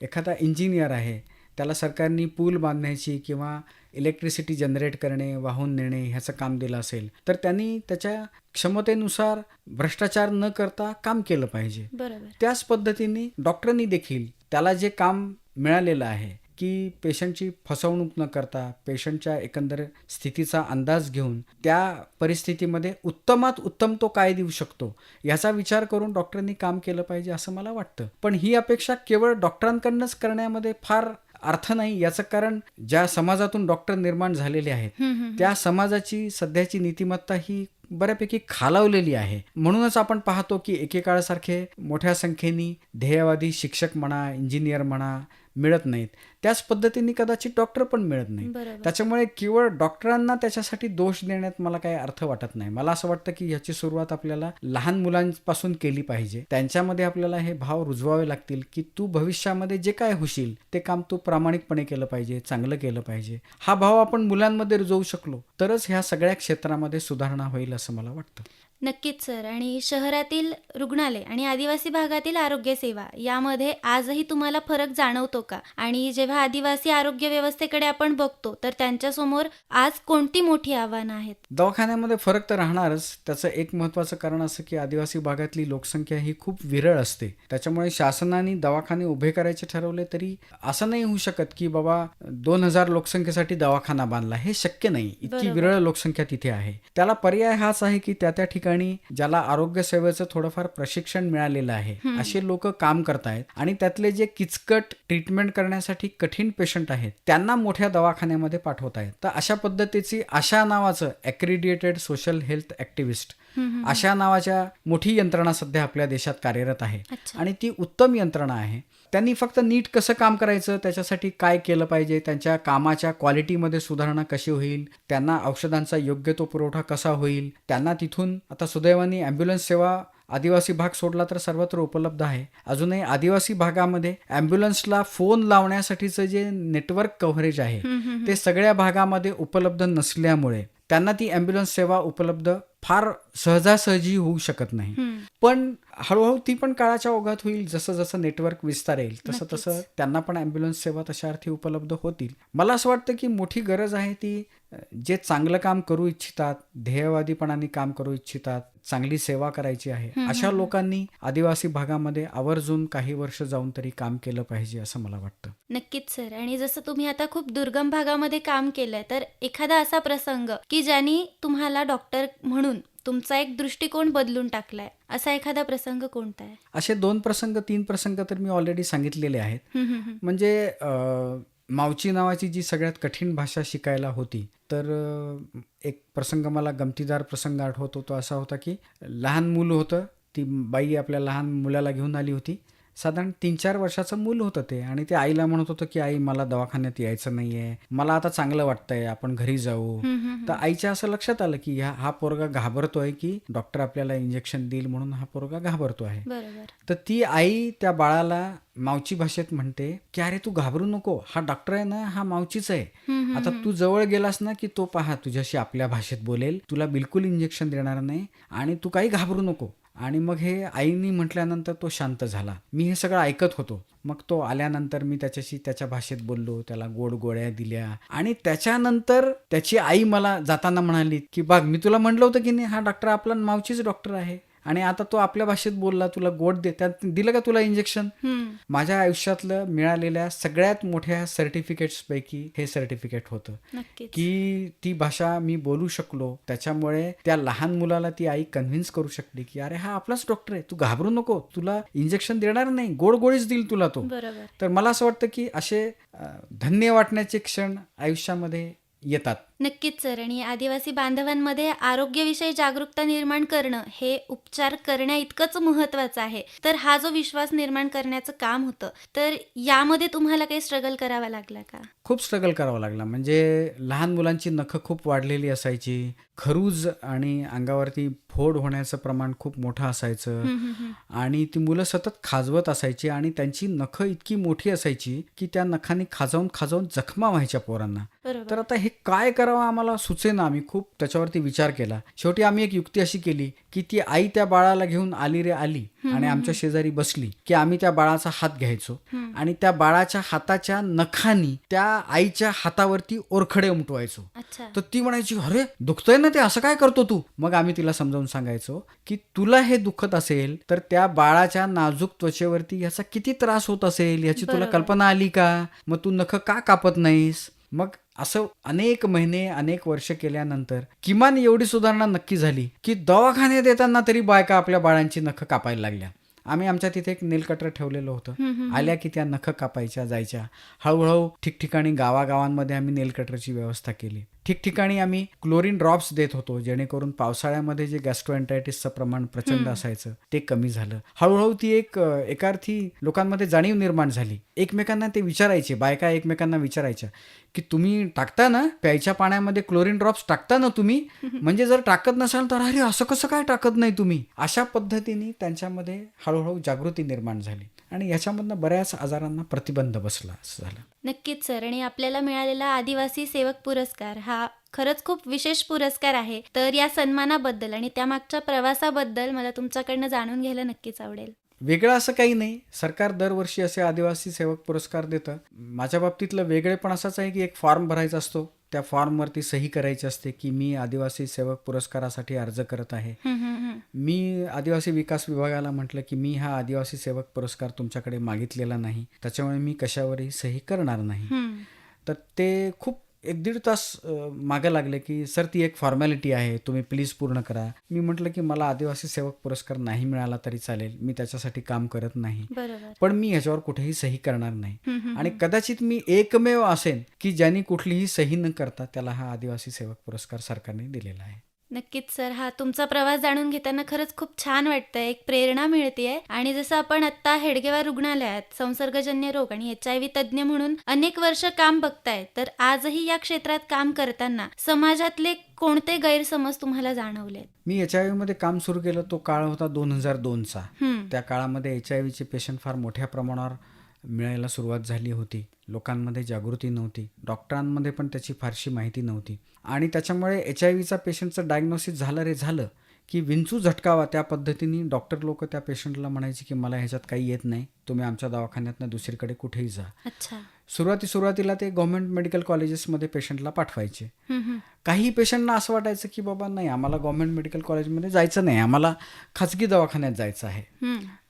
एखादा इंजिनियर आहे, त्याला सरकारने पूल बांधण्याची किंवा इलेक्ट्रिसिटी जनरेट करणे, वाहून नेणे ह्याचं काम दिलं असेल तर त्यांनी त्याच्या क्षमतेनुसार भ्रष्टाचार न करता काम केलं पाहिजे. बरोबर. त्याच पद्धतीने डॉक्टरांनी देखील त्याला जे काम मिळालेलं आहे की पेशंटची फसवणूक न करता पेशंटच्या एकंदर स्थितीचा अंदाज घेऊन त्या परिस्थितीमध्ये उत्तमात उत्तम तो काय देऊ शकतो याचा विचार करून डॉक्टरांनी काम केलं पाहिजे असं मला वाटतं. पण ही अपेक्षा केवळ डॉक्टरांकडनंच करण्यामध्ये फार अर्थ नाही. याचं कारण ज्या समाजातून डॉक्टर निर्माण झालेले आहेत त्या समाजाची सध्याची नीतिमत्ता ही बऱ्यापैकी खालावलेली आहे. म्हणूनच आपण पाहतो की एकेकाळासारखे मोठ्या संख्येने ध्येयवादी शिक्षक म्हणा, इंजिनियर म्हणा मिळत नाहीत. त्याच पद्धतीने कदाचित डॉक्टर पण मिळत नाही. बरोबर. त्याच्यामुळे केवळ डॉक्टरांना त्याच्यासाठी दोष देण्यात मला काही अर्थ वाटत नाही. मला असं वाटतं की ह्याची सुरुवात आपल्याला लहान मुलांपासून केली पाहिजे. त्यांच्यामध्ये आपल्याला हे भाव रुजवावे लागतील की तू भविष्यामध्ये जे काय होशील ते काम तू प्रामाणिकपणे केलं पाहिजे, चांगलं केलं पाहिजे. हा भाव आपण मुलांमध्ये रुजवू शकलो तरच ह्या सगळ्या क्षेत्रामध्ये सुधारणा होईल असं मला वाटतं. नक्कीच सर. आणि शहरातील रुग्णालय आणि आदिवासी भागातील आरोग्य सेवा यामध्ये आजही तुम्हाला फरक जाणवतो का? आणि जेव्हा आदिवासी आरोग्य व्यवस्थेकडे आपण बघतो तर त्यांच्यासमोर आज कोणती मोठी आव्हानं आहेत? दवाखान्यामध्ये फरक तर राहणारच. त्याचं एक महत्त्वाचं कारण असं की आदिवासी भागातली लोकसंख्या ही खूप विरळ असते. त्याच्यामुळे शासनाने दवाखाने उभे करायचे ठरवले तरी असं नाही होऊ शकत की बाबा 2000 लोकसंख्येसाठी दवाखाना बांधला. हे शक्य नाही. इतकी बरोबर. विरळ लोकसंख्या तिथे आहे. त्याला पर्याय हाच आहे की त्या ठिकाणी ज्याला आरोग्य सेवेचं थोडंफार प्रशिक्षण मिळालेलं आहे असे लोक काम करतायत आणि त्यातले जे किचकट ट्रीटमेंट करण्यासाठी कठीण पेशंट आहेत त्यांना मोठ्या दवाखान्यामध्ये पाठवतायत. तर अशा पद्धतीची आशा नावाचं ॲक्रिडिएटेड सोशल हेल्थ ॲक्टिव्हिस्ट अशा नावाच्या मोठी यंत्रणा सध्या आपल्या देशात कार्यरत आहे. अच्छा. आणि ती उत्तम यंत्रणा आहे. त्यांनी फक्त नीट कसं काम करायचं, त्याच्यासाठी काय केलं पाहिजे, त्यांच्या कामाच्या क्वालिटीमध्ये सुधारणा कशी होईल, त्यांना औषधांचा योग्य तो पुरवठा कसा होईल, त्यांना तिथून आता सुदैवाने ॲम्ब्युलन्स सेवा आदिवासी भाग सोडला तर सर्वत्र उपलब्ध आहे. अजूनही आदिवासी भागामध्ये ॲम्ब्युलन्सला फोन लावण्यासाठीचं जे नेटवर्क कव्हरेज आहे ते सगळ्या भागामध्ये उपलब्ध नसल्यामुळे त्यांना ती ॲम्ब्युलन्स सेवा उपलब्ध फार सहजासहजी होऊ शकत नाही. पण हळूहळू ती पण काळाच्या ओघात होईल. जसं जसं नेटवर्क विस्तारेल तसं तसं त्यांना पण ॲम्ब्युलन्स सेवा तशा अर्थी उपलब्ध होतील. मला असं वाटतं की मोठी गरज आहे ती जे चांगलं काम करू इच्छितात, ध्येयवादीपणाने काम करू इच्छितात, चांगली सेवा करायची आहे अशा लोकांनी आदिवासी भागामध्ये आवर्जून काही वर्ष जाऊन तरी काम केलं पाहिजे असं मला वाटतं. नक्कीच सर. आणि जसं तुम्ही आता खूप दुर्गम भागामध्ये काम केलंय तर एखादा असा प्रसंग की ज्यानी तुम्हाला डॉक्टर म्हणून तुमचा एक दृष्टिकोन बदलून टाकलाय, असा एखादा प्रसंग कोणता आहे? असे 3 प्रसंग तर मी ऑलरेडी सांगितलेले आहेत. म्हणजे मावची नावाची जी सगळ्यात कठीण भाषा शिकायला होती तर एक प्रसंग मला गमतीदार प्रसंग आठवतो. तो असा होता की लहान मूल होतं. ती बाई आपल्या लहान मुलाला घेऊन आली होती. साधारण 3-4 वर्षाचं मूल होतं ते. आणि ते आईला म्हणत होतं की आई मला दवाखान्यात यायचं नाही आहे, मला आता चांगलं वाटतंय, आपण घरी जाऊ. तर आईच्या असं लक्षात आलं की हा पोरगा घाबरतोय की डॉक्टर आपल्याला इंजेक्शन देईल म्हणून हा पोरगा घाबरतो आहे. बरोबर. तर ती आई त्या बाळाला मावची भाषेत म्हणते की अरे तू घाबरू नको, हा डॉक्टर आहे ना, हा मावचीच आहे. आता तू जवळ गेलास ना की तो पहा तुझ्याशी आपल्या भाषेत बोलेल, तुला बिलकुल इंजेक्शन देणार नाही आणि तू काही घाबरू नको. आणि मग हे आईनी म्हटल्यानंतर तो शांत झाला. मी हे सगळं ऐकत होतो. मग तो आल्यानंतर मी त्याच्याशी त्याच्या भाषेत बोललो, त्याला गोड गोळ्या दिल्या आणि त्याच्यानंतर त्याची आई मला जाताना म्हणाली की बघ मी तुला म्हटलं होतं की नाही हा डॉक्टर आपला मावचीच डॉक्टर आहे आणि आता तो आपल्या भाषेत बोलला, तुला गोड त्यात दिलं का तुला इंजेक्शन. माझ्या आयुष्यातलं मिळालेल्या सगळ्यात मोठ्या सर्टिफिकेट्स पैकी हे सर्टिफिकेट होतं नक्कीच. की ती भाषा मी बोलू शकलो. त्याच्यामुळे त्या लहान मुलाला ती आई कन्व्हिन्स करू शकली की अरे हा आपलाच डॉक्टर आहे, तू घाबरू नको, तुला इंजेक्शन देणार नाही, गोड गोळीच देईल तुला तो. बरोबर. तर मला असं वाटतं की असे धन्य वाटण्याचे क्षण आयुष्यामध्ये येतात. नक्कीच सर. आणि आदिवासी बांधवांमध्ये आरोग्याविषयी जागरूकता निर्माण करणं हे उपचार करण्या इतकंच महत्त्वाचं आहे. तर हा जो विश्वास निर्माण करण्याचं काम होतं तर यामध्ये तुम्हाला काही स्ट्रगल करावा लागला का? खूप स्ट्रगल करावा लागला. म्हणजे लहान मुलांची नखं खूप वाढलेली असायची, खरूज आणि अंगावरती फोड होण्याचं प्रमाण खूप मोठं असायचं आणि ती मुलं सतत खाजवत असायची आणि त्यांची नखं इतकी मोठी असायची की त्या नखांनी खाजावून जखमा व्हायच्या पोरांना. तर बरोबर. आता हे काय करावं करावं आम्हाला सुचेना. आम्ही खूप त्याच्यावरती विचार केला. शेवटी आम्ही एक युक्ती अशी केली की ती आई त्या बाळाला घेऊन आली रे आली आणि आमच्या शेजारी बसली की आम्ही त्या बाळाचा हात घ्यायचो आणि त्या बाळाच्या हाताच्या नखानी त्या आईच्या हातावरती ओरखडे उमटवायचो. अच्छा. तर ती म्हणायची, अरे दुखतंय ना ते, असं काय करतो तू? मग आम्ही तिला समजावून सांगायचो की तुला हे दुखत असेल तर त्या बाळाच्या नाजूक त्वचेवरती याचा किती त्रास होत असेल याची तुला बरोबर. कल्पना आली का? मग तू नख का कापत नाहीस? मग असं अनेक महिने अनेक वर्ष केल्यानंतर किमान एवढी सुधारणा नक्की झाली की दवाखान्यात येताना तरी बायका आपल्या बाळांची नख कापायला लागल्या. आम्ही आमच्या तिथे एक नेल कटर ठेवलेलं होतं. आल्या की त्या नख कापायच्या जायच्या. हळूहळू ठिकठिकाणी गावागावांमध्ये आम्ही नेल कटरची व्यवस्था केली. ठिकठिकाणी आम्ही क्लोरीन ड्रॉप्स देत होतो जेणेकरून पावसाळ्यामध्ये जे गॅस्ट्रोएंटायटिसचं प्रमाण प्रचंड असायचं ते कमी झालं. हळूहळू ती एका अर्थी लोकांमध्ये जाणीव निर्माण झाली. एकमेकांना ते विचारायचे, बायका एकमेकांना विचारायच्या की तुम्ही टाकता ना प्यायच्या पाण्यामध्ये क्लोरीन ड्रॉप्स टाकता ना तुम्ही? म्हणजे जर टाकत नसाल तर अरे असं कसं काय टाकत नाही तुम्ही? अशा पद्धतीने त्यांच्यामध्ये हळूहळू जागृती निर्माण झाली आणि याच्यामधनं बऱ्याच आजारांना प्रतिबंध बसला असं झालं. नक्कीच सर. आणि आपल्याला मिळालेला आदिवासी सेवक पुरस्कार हा खरंच खूप विशेष पुरस्कार आहे. तर या सन्मानाबद्दल आणि त्यामागच्या प्रवासाबद्दल मला तुमच्याकडनं जाणून घ्यायला नक्कीच आवडेल. वेगळं असं काही नाही. सरकार दरवर्षी असे आदिवासी सेवक पुरस्कार देतं. माझ्या बाबतीतलं वेगळेपण असंच आहे की एक फॉर्म भरायचा असतो. त्या फॉर्मवरती सही करायची असते की मी आदिवासी सेवक पुरस्कारासाठी अर्ज करत आहे. मी आदिवासी विकास विभागाला म्हटलं की मी हा आदिवासी सेवक पुरस्कार तुमच्याकडे मागितलेला नाही, त्याच्यामुळे मी कशावरही सही करणार नाही. तर ते खूप 1-1.5 तास मागं लागले की सर ती एक फॉर्मॅलिटी आहे, तुम्ही प्लीज पूर्ण करा. मी म्हटलं की मला आदिवासी सेवक पुरस्कार नाही मिळाला तरी चालेल, मी त्याच्यासाठी काम करत नाही, बरोबर. पण मी ह्याच्यावर कुठेही सही करणार नाही. आणि कदाचित मी एकमेव असेन की ज्यांनी कुठलीही सही न करता त्याला हा आदिवासी सेवक पुरस्कार सरकारने दिलेला आहे. नक्कीच सर. हा तुमचा प्रवास जाणून घेताना खरंच खूप छान वाटतंय. एक प्रेरणा मिळतेय. आणि जसं आपण आत्ता हेडगेवार रुग्णालयात संसर्गजन्य रोग आणि HIV तज्ज्ञ म्हणून अनेक वर्ष काम बघताय, तर आजही या क्षेत्रात काम करताना समाजातले कोणते गैरसमज तुम्हाला जाणवले? मी HIV मध्ये काम सुरू केलं तो काळ होता 2002चा. त्या काळामध्ये HIV चे पेशंट फार मोठ्या प्रमाणावर मिळायला सुरुवात झाली होती. लोकांमध्ये जागृती नव्हती, डॉक्टरांमध्ये पण त्याची फारशी माहिती नव्हती आणि त्याच्यामुळे HIV पेशंटचं डायग्नोसिस झालं रे झालं की विंचू झटकावा त्या पद्धतीने डॉक्टर लोक त्या पेशंटला म्हणायचे की मला ह्याच्यात काही येत नाही, तुम्ही आमच्या दवाखान्यातनं दुसरीकडे कुठेही जा. अच्छा. सुरुवातीला ते गव्हर्नमेंट मेडिकल कॉलेजेसमध्ये पेशंटला पाठवायचे. काही पेशंटना असं वाटायचं की बाबा नाही, आम्हाला गव्हर्नमेंट मेडिकल कॉलेजमध्ये जायचं नाही, आम्हाला खाजगी दवाखान्यात जायचं आहे.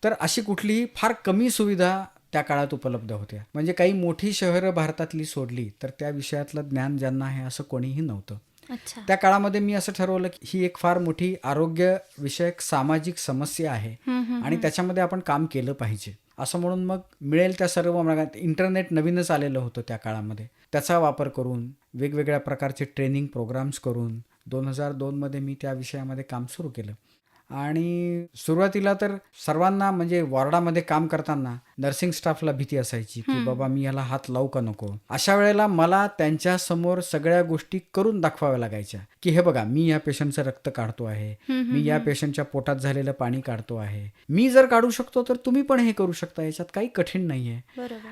तर अशी कुठलीही फार कमी सुविधा त्या काळात उपलब्ध होत्या. म्हणजे काही मोठी शहरं भारतातली सोडली तर त्या विषयातलं ज्ञान ज्यांना आहे असं कोणीही नव्हतं. अच्छा. त्या काळामध्ये मी असं ठरवलं की ही एक फार मोठी आरोग्य विषयक सामाजिक समस्या आहे आणि त्याच्यामध्ये आपण काम केलं पाहिजे असं म्हणून मग मिळेल त्या सर्व मार्गात इंटरनेट नवीनच आलेलं होतं त्या काळामध्ये, त्याचा वापर करून वेगवेगळ्या प्रकारचे ट्रेनिंग प्रोग्राम्स करून 2002मध्ये मी त्या विषयामध्ये काम सुरू केलं. आणि सुरुवातीला तर सर्वांना म्हणजे वॉर्डामध्ये काम करताना नर्सिंग स्टाफला भीती असायची की बाबा मी याला हात लावू का नको. अशा वेळेला मला त्यांच्यासमोर सगळ्या गोष्टी करून दाखवाव्या लागायच्या की हे बघा मी या पेशंटचं रक्त काढतो आहे, मी या पेशंटच्या पोटात झालेलं पाणी काढतो आहे, मी जर काढू शकतो तर तुम्ही पण हे करू शकता, याच्यात काही कठीण नाहीये.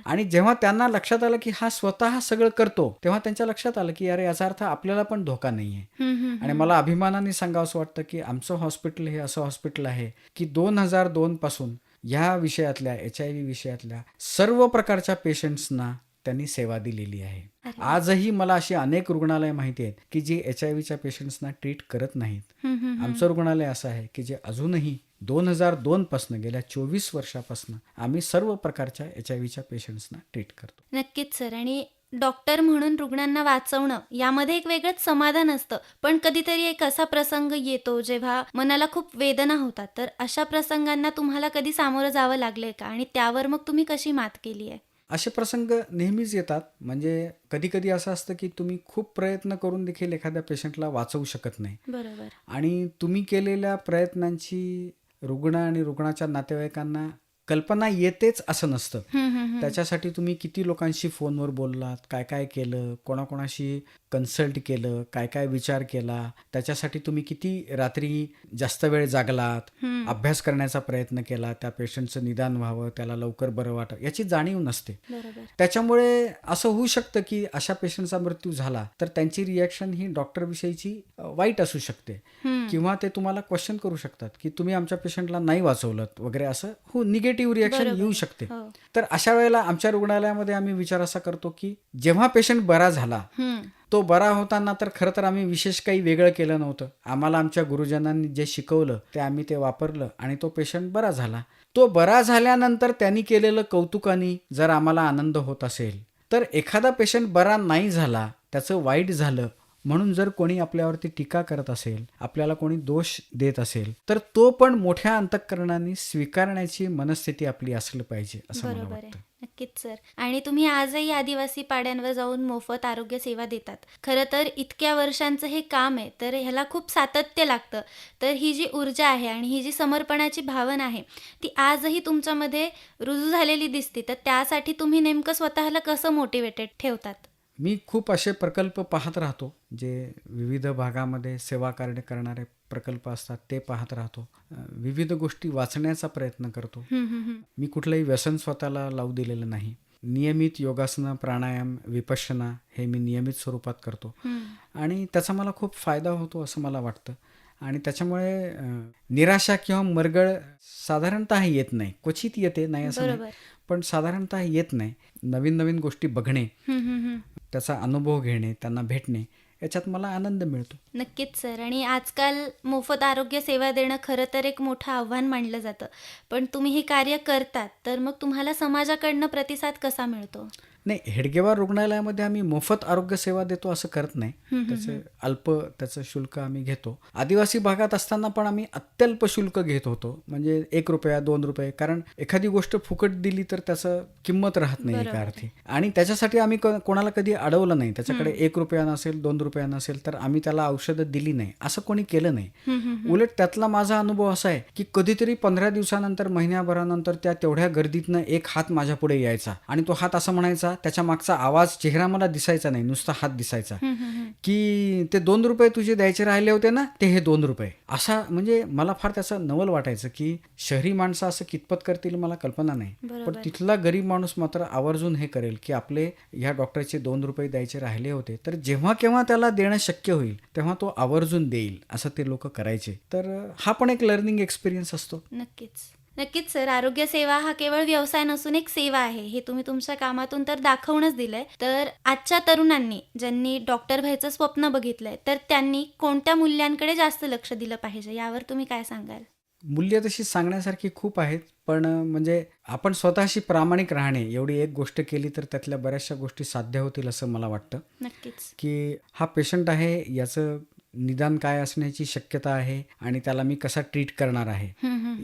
आणि जेव्हा त्यांना लक्षात आलं की हा स्वतः सगळं करतो तेव्हा त्यांच्या लक्षात आलं की अरे याचा अर्थ आपल्याला पण धोका नाहीये. आणि मला अभिमानाने सांगावंसं वाटतं की आमचं हॉस्पिटल हे असं हॉस्पिटल आहे की 2002 पासून ह्या विषयातल्या HIV विषयातल्या सर्व प्रकारच्या पेशंट्सना त्यांनी सेवा दिलेली आहे. आजही मला अशी अनेक रुग्णालय माहिती आहेत की जे HIVच्या पेशंट्सना ट्रीट करत नाहीत. आमचं रुग्णालय असं आहे की जे अजूनही 2002 पासून गेल्या 24 वर्षापासून आम्ही सर्व प्रकारच्या HIVच्या पेशंट्सना ट्रीट करतो. नक्कीच सर. आणि डॉक्टर म्हणून रुग्णांना वाचवणं यामध्ये एक वेगळंच समाधान असतं, पण कधीतरी एक असा प्रसंग येतो जेव्हा मनाला खूप वेदना होतात. तर अशा प्रसंगांना तुम्हाला कधी सामोरं जावं लागलंय का आणि त्यावर मग तुम्ही कशी मात केली आहे? असे प्रसंग नेहमीच येतात. म्हणजे कधी कधी असं असतं की तुम्ही खूप प्रयत्न करून देखील एखाद्या पेशंटला वाचवू शकत नाही. बरोबर. आणि तुम्ही केलेल्या प्रयत्नांची रुग्ण आणि रुग्णाच्या नातेवाईकांना कल्पना येतेच असं नसतं. हम्म, हम्म, हम्म. त्याच्यासाठी तुम्ही किती लोकांशी फोनवर बोललात, काय काय केलं, कोणाकोणाशी कन्सल्ट केलं, काय काय विचार केला, त्याच्यासाठी तुम्ही किती रात्री जास्त वेळ जागलात, हम्म. अभ्यास करण्याचा प्रयत्न केला, त्या पेशंटचं निदान व्हावं, त्याला लवकर बरं वाटावं, याची जाणीव नसते. बरोबर. त्याच्यामुळे असं होऊ शकतं की अशा पेशंटचा मृत्यू झाला तर त्यांची रिॲक्शन ही डॉक्टरविषयीची वाईट असू शकते, हम्म. किंवा ते तुम्हाला क्वेश्चन करू शकतात की तुम्ही आमच्या पेशंटला नाही वाचवलं वगैरे, असं हो निगेटिव्ह रिॲक्शन बरोबर. येऊ शकते. हो. तर अशा वेळेला आमच्या रुग्णालयामध्ये आम्ही विचार असा करतो की जेव्हा पेशंट बरा झाला, हम्म. तो बरा होताना तर खरं तर आम्ही विशेष काही वेगळं केलं नव्हतं. आम्हाला आमच्या गुरुजनांनी जे शिकवलं ते आम्ही ते वापरलं आणि तो पेशंट बरा झाला. तो बरा झाल्यानंतर त्यांनी केलेलं कौतुकाने जर आम्हाला आनंद होत असेल, तर एखादा पेशंट बरा नाही झाला, त्याचं वाईट झालं म्हणून जर कोणी आपल्यावरती टीका करत असेल, आपल्याला कोणी दोष देत असेल, तर तो पण मोठ्या अंतःकरणाने स्वीकारण्याची मनस्थिती आपली असली पाहिजे असं मला बरोबर आहे. वाटतं. नक्कीच सर. आणि तुम्ही आजही आदिवासी पाड्यांवर जाऊन मोफत आरोग्य सेवा देतात. खरं तर इतक्या वर्षांचं हे काम आहे, तर ह्याला खूप सातत्य लागतं. तर ही जी ऊर्जा आहे आणि ही जी समर्पणाची भावना आहे, ती आजही तुमच्यामध्ये रुजू झालेली दिसते. तर त्यासाठी तुम्ही नेमकं स्वतःला कसं मोटिवेटेड ठेवतात? मी खूप असे प्रकल्प पाहत राहतो, जे विविध भागामध्ये सेवा कार्य करणारे प्रकल्प असतात ते पाहत राहतो. विविध गोष्टी वाचण्याचा प्रयत्न करतो. हम्म, हम्म, हम्म. मी कुठलंही व्यसन स्वतःला लावू दिलेलं नाही. नियमित योगासनं, प्राणायाम, विपश्यना हे मी नियमित स्वरूपात करतो हम्म. आणि त्याचा मला खूप फायदा होतो असं मला वाटतं. आणि त्याच्यामुळे निराशा किंवा मरगळ साधारणतः येत नाही. क्वचित येते, नाही असं नाही, बरोबर. पण साधारणतः येत नाही. नवीन नवीन गोष्टी बघणे, हम्म, हम्म, हम्म. त्याचा अनुभव घेणे, त्यांना भेटणे, याच्यात मला आनंद मिळतो. नक्कीच सर. आणि आजकाल मोफत आरोग्य सेवा देणं खरं तर एक मोठं आव्हान मानलं जातं. पण तुम्ही हे कार्य करतात, तर मग तुम्हाला समाजाकडनं प्रतिसाद कसा मिळतो? नाही, हेडगेवार रुग्णालयामध्ये आम्ही मोफत आरोग्य सेवा देतो असं करत नाही. त्याचे त्याचं शुल्क आम्ही घेतो. आदिवासी भागात असताना पण आम्ही अत्यल्प शुल्क घेत होतो, म्हणजे 1 रुपया 2 रुपये, कारण एखादी गोष्ट फुकट दिली तर त्याचं किंमत राहत नाही एका अर्थी. आणि त्याच्यासाठी आम्ही कोणाला कधी अडवलं नाही. त्याच्याकडे 1 रुपया नसेल, 2 रुपया नसेल तर आम्ही त्याला औषधं दिली नाही, असं कोणी केलं नाही. उलट त्यातला माझा अनुभव असा आहे की कधीतरी 15 दिवसानंतर, महिन्याभरानंतर त्या तेवढ्या गर्दीतनं एक हात माझ्या पुढे यायचा आणि तो हात असं म्हणायचा, त्याच्या मागचा आवाज, चेहरा मला दिसायचा नाही, नुसता हात दिसायचा, की ते 2 रुपये तुझे द्यायचे राहिले होते ना, ते हे 2 रुपये. असा, म्हणजे मला फार त्याचं नवल वाटायचं की शहरी माणसं असं कितपत करतील मला कल्पना नाही, पण तिथला गरीब माणूस मात्र आवर्जून हे करेल की आपले ह्या डॉक्टरचे 2 रुपये द्यायचे राहिले होते, तर जेव्हा केव्हा त्याला देणं शक्य होईल तेव्हा तो आवर्जून देईल, असं ते लोक करायचे. तर हा पण एक लर्निंग एक्सपिरियन्स असतो. नक्कीच. नक्कीच सर. आरोग्य सेवा हा केवळ व्यवसाय नसून एक सेवा आहे, हे तुम्ही तुमच्या कामातून तर दाखवूनच दिलंय. तर आजच्या तरुणांनी, ज्यांनी डॉक्टर व्हायचं स्वप्न बघितलंय, तर त्यांनी कोणत्या मूल्यांकडे जास्त लक्ष दिलं पाहिजे, यावर तुम्ही काय सांगाल? मूल्य तशी सांगण्यासारखी खूप आहेत, पण म्हणजे आपण स्वतःशी प्रामाणिक राहणे, एवढी एक गोष्ट केली तर त्यातल्या बऱ्याचशा गोष्टी साध्य होतील असं मला वाटतं. नक्कीच. की हा पेशंट आहे, याचं निदान काय असण्याची शक्यता आहे आणि त्याला मी कसा ट्रीट करणार आहे,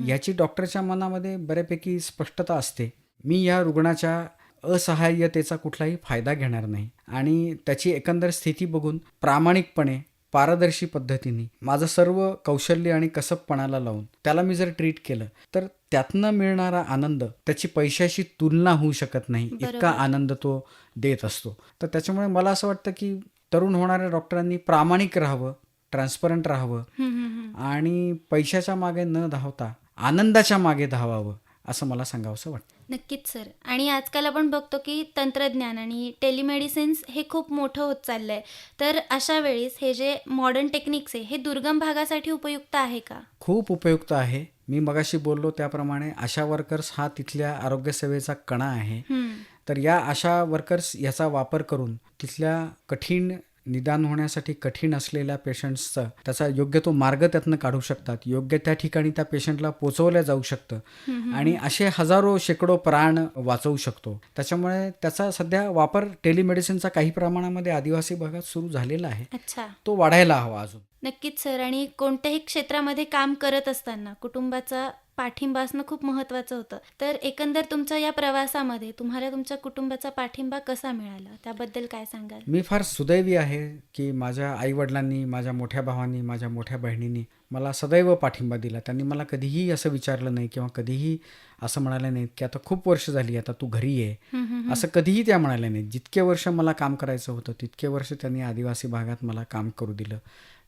याची डॉक्टरच्या मनामध्ये बऱ्यापैकी स्पष्टता असते. मी या रुग्णाच्या असहाय्यतेचा कुठलाही फायदा घेणार नाही आणि त्याची एकंदर स्थिती बघून प्रामाणिकपणे, पारदर्शी पद्धतीने माझं सर्व कौशल्य आणि कसबपणाला लावून त्याला मी जर ट्रीट केलं तर त्यातनं मिळणारा आनंद त्याची पैशाशी तुलना होऊ शकत नाही, इतका आनंद तो देत असतो. तर त्याच्यामुळे मला असं वाटतं की तरुण होणाऱ्या डॉक्टरांनी प्रामाणिक राहावं, ट्रान्सपरंट राहावं आणि पैशाच्या मागे न धावता आनंदाच्या मागे धावावं, असं मला सांगावंसं वाटतं. नक्कीच सर. आणि आजकाल आपण बघतो की तंत्रज्ञान आणि टेलिमेडिसिन्स हे खूप मोठं होत चाललं आहे. तर अशा वेळेस हे जे मॉडर्न टेक्निक्स आहे, हे दुर्गम भागासाठी उपयुक्त आहे का? खूप उपयुक्त आहे. मी मगाशी बोललो त्याप्रमाणे आशा वर्कर्स हा तिथल्या आरोग्यसेवेचा कणा आहे. तर या आशा वर्कर्स याचा वापर करून तिथल्या कठीण निदान होण्यासाठी कठीण असलेल्या पेशंट्सचा त्याचा योग्य तो मार्ग त्यातनं काढू शकतात. योग्य त्या ठिकाणी त्या पेशंटला पोचवल्या जाऊ शकतं आणि असे हजारो शेकडो प्राण वाचवू शकतो. त्याच्यामुळे त्याचा सध्या वापर टेलिमेडिसिनचा काही प्रमाणामध्ये आदिवासी भागात सुरू झालेला आहे. अच्छा. तो वाढायला हवा अजून. नक्कीच सर. आणि कोणत्याही क्षेत्रामध्ये काम करत असताना कुटुंबाचा पाठिंबा असणं खूप महत्त्वाचं होतं. तर एकंदर तुमच्या या प्रवासामध्ये तुम्हाला तुमच्या कुटुंबाचा पाठिंबा कसा मिळाला? त्याबद्दल काय सांगाल? मी फार सुदैवी आहे की माझ्या आईवडिलांनी, माझ्या मोठ्या भावांनी, माझ्या मोठ्या बहिणींनी मला सदैव पाठिंबा दिला. त्यांनी मला कधीही असं विचारलं नाही किंवा कधीही असं म्हणाले नाहीत की आता खूप वर्ष झाली, आता तू घरी ये. हं, हं, हं. असं कधीही त्या म्हणाल्या नाहीत. जितके वर्ष मला काम करायचं होतं तितके वर्ष त्यांनी आदिवासी भागात मला काम करू दिलं.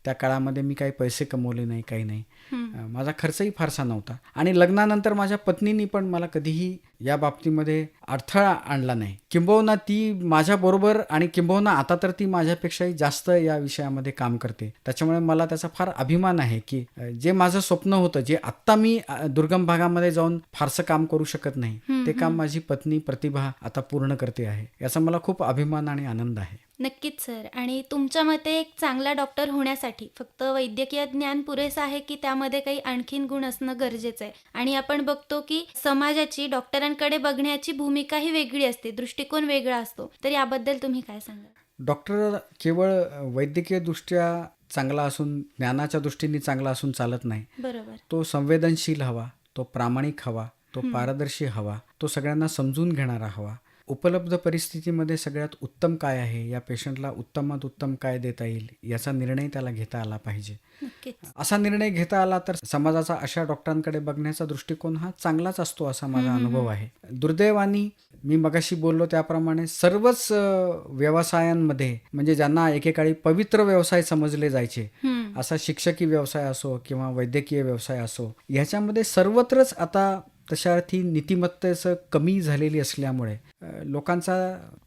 त्या काळामध्ये मी काही पैसे कमवले नाही, काही नाही. हं. माझा खर्चही फारसा नव्हता आणि लग्नानंतर माझ्या पत्नीनी पण मला कधीही या बाबतीमध्ये अडथळा आणला नाही. किंबहुना ती माझ्याबरोबर आणि किंबहुना आता तर ती माझ्यापेक्षाही जास्त या विषयामध्ये काम करते. त्याच्यामुळे मला त्याचा फार अभिमान आहे की जे माझं स्वप्न होतं, जे आत्ता मी दुर्गम भागामध्ये जाऊन फारसं काम करू शकत नाही, ते काम माझी पत्नी प्रतिभा आता पूर्ण करते आहे. याचा मला खूप अभिमान आणि आनंद आहे. नक्कीच सर. आणि तुमच्या मते एक चांगला डॉक्टर होण्यासाठी फक्त वैद्यकीय ज्ञान पुरेसं आहे की त्यामध्ये काही आणखीन गुण असणं गरजेचं आहे? आणि आपण बघतो की समाजाची डॉक्टरांकडे बघण्याची भूमिका ही वेगळी असते, दृष्टिकोन वेगळा असतो. तर याबद्दल तुम्ही काय सांगाल? डॉक्टर केवळ वैद्यकीयदृष्ट्या चांगला असून, ज्ञानाच्या दृष्टीने चांगला असून चालत नाही. बरोबर. तो संवेदनशील हवा, तो प्रामाणिक हवा, तो पारदर्शी हवा, तो सगळ्यांना समजून घेणारा हवा. उपलब्ध परिस्थितीमध्ये सगळ्यात उत्तम काय आहे, या पेशंटला उत्तमात उत्तम काय देता येईल याचा निर्णय त्याला घेता आला पाहिजे. नक्कीच. असा निर्णय घेता आला तर समाजाचा अशा डॉक्टरांकडे बघण्याचा दृष्टिकोन हा चांगलाच असतो असा माझा अनुभव आहे. दुर्दैवाने मी मगाशी बोललो त्याप्रमाणे सर्वच व्यवसायांमध्ये, म्हणजे ज्यांना एकेकाळी पवित्र व्यवसाय समजले जायचे, हं. असा शिक्षकी व्यवसाय असो किंवा वैद्यकीय व्यवसाय असो, ह्याच्यामध्ये सर्वत्रच आता तशा अर्थी नीतिमत्तेचं कमी झालेली असल्यामुळे लोकांचा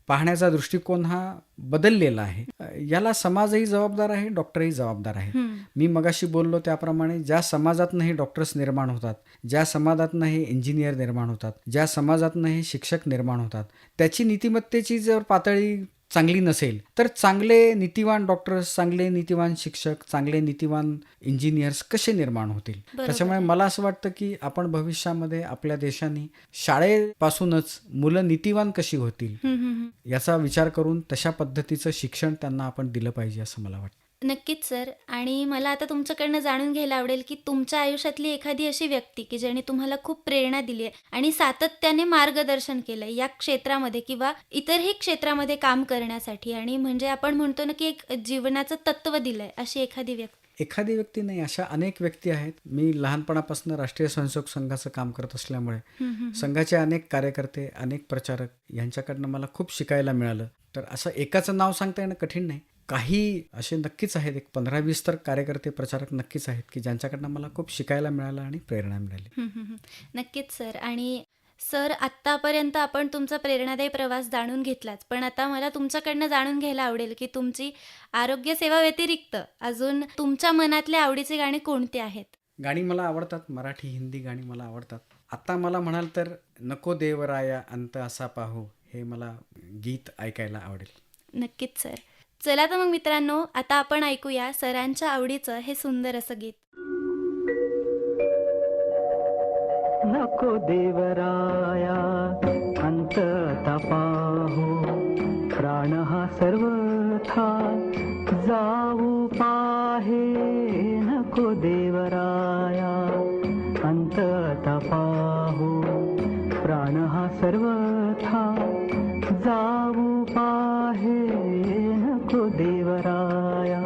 पाहण्याचा दृष्टिकोन हा बदललेला आहे. याला समाजही जबाबदार आहे, डॉक्टरही जबाबदार आहे. हं. मी मगाशी बोललो त्याप्रमाणे ज्या समाजातनं हे डॉक्टर्स निर्माण होतात, ज्या समाजातनं हे इंजिनियर निर्माण होतात, ज्या समाजातनं हे शिक्षक निर्माण होतात, त्याची नीतिमत्तेची जर पातळी चांगली नसेल तर चांगले नीतिवान डॉक्टर्स, चांगले नीतिवान शिक्षक, चांगले नीतिवान इंजिनियर्स कसे निर्माण होतील? बरोबर त्याच्यामुळे आहे. मला असं वाटतं की आपण भविष्यामध्ये आपल्या देशाने शाळेपासूनच मुलं नीतिवान कशी होतील हं, हं, हं. याचा विचार करून तशा पद्धतीचं शिक्षण त्यांना आपण दिलं पाहिजे असं मला वाटतं. नक्कीच सर. आणि मला आता तुमच्याकडनं जाणून घ्यायला आवडेल की तुमच्या आयुष्यातली एखादी अशी व्यक्ती की ज्याने तुम्हाला खूप प्रेरणा दिली आहे आणि सातत्याने मार्गदर्शन केलं या क्षेत्रामध्ये किंवा इतरही क्षेत्रामध्ये काम करण्यासाठी, आणि म्हणजे आपण म्हणतो ना की एक जीवनाचं तत्त्व दिलंय, अशी एखादी व्यक्ती? एखादी व्यक्ती नाही, अशा अनेक व्यक्ती आहेत. मी लहानपणापासून राष्ट्रीय स्वयंसेवक संघाचं काम करत असल्यामुळे हं, हं. संघाचे अनेक कार्यकर्ते, अनेक प्रचारक यांच्याकडनं मला खूप शिकायला मिळालं. तर असं एकाचं नाव सांगता येणं कठीण नाही. काही असे नक्कीच आहेत, एक 15-20 तर कार्यकर्ते, प्रचारक नक्कीच आहेत की ज्यांच्याकडनं मला खूप शिकायला मिळालं आणि प्रेरणा मिळाली. हं, हं, हं. नक्कीच सर. आणि सर, आत्तापर्यंत आपण तुमचा प्रेरणादायी प्रवास जाणून घेतलाच, पण आता मला तुमच्याकडनं जाणून घ्यायला आवडेल की तुमची आरोग्यसेवा व्यतिरिक्त अजून तुमच्या मनातल्या आवडीचे गाणे कोणते आहेत? गाणी मला आवडतात, मराठी, हिंदी गाणी मला आवडतात. आत्ता मला म्हणाल तर नको देवराया अंत असा पाहू हे मला गीत ऐकायला आवडेल. नक्कीच सर. चला तर मग मित्रांनो, आता आपण ऐकूया सरांच्या आवडीचं हे सुंदर असं गीत. नको देवराया अंत तपाहू, प्राण हा सर्वथा जाऊ पाहे. नको देवराया अंत तपाहू, प्राण हा सर्वथा जाऊ पाहे. नको देवराया.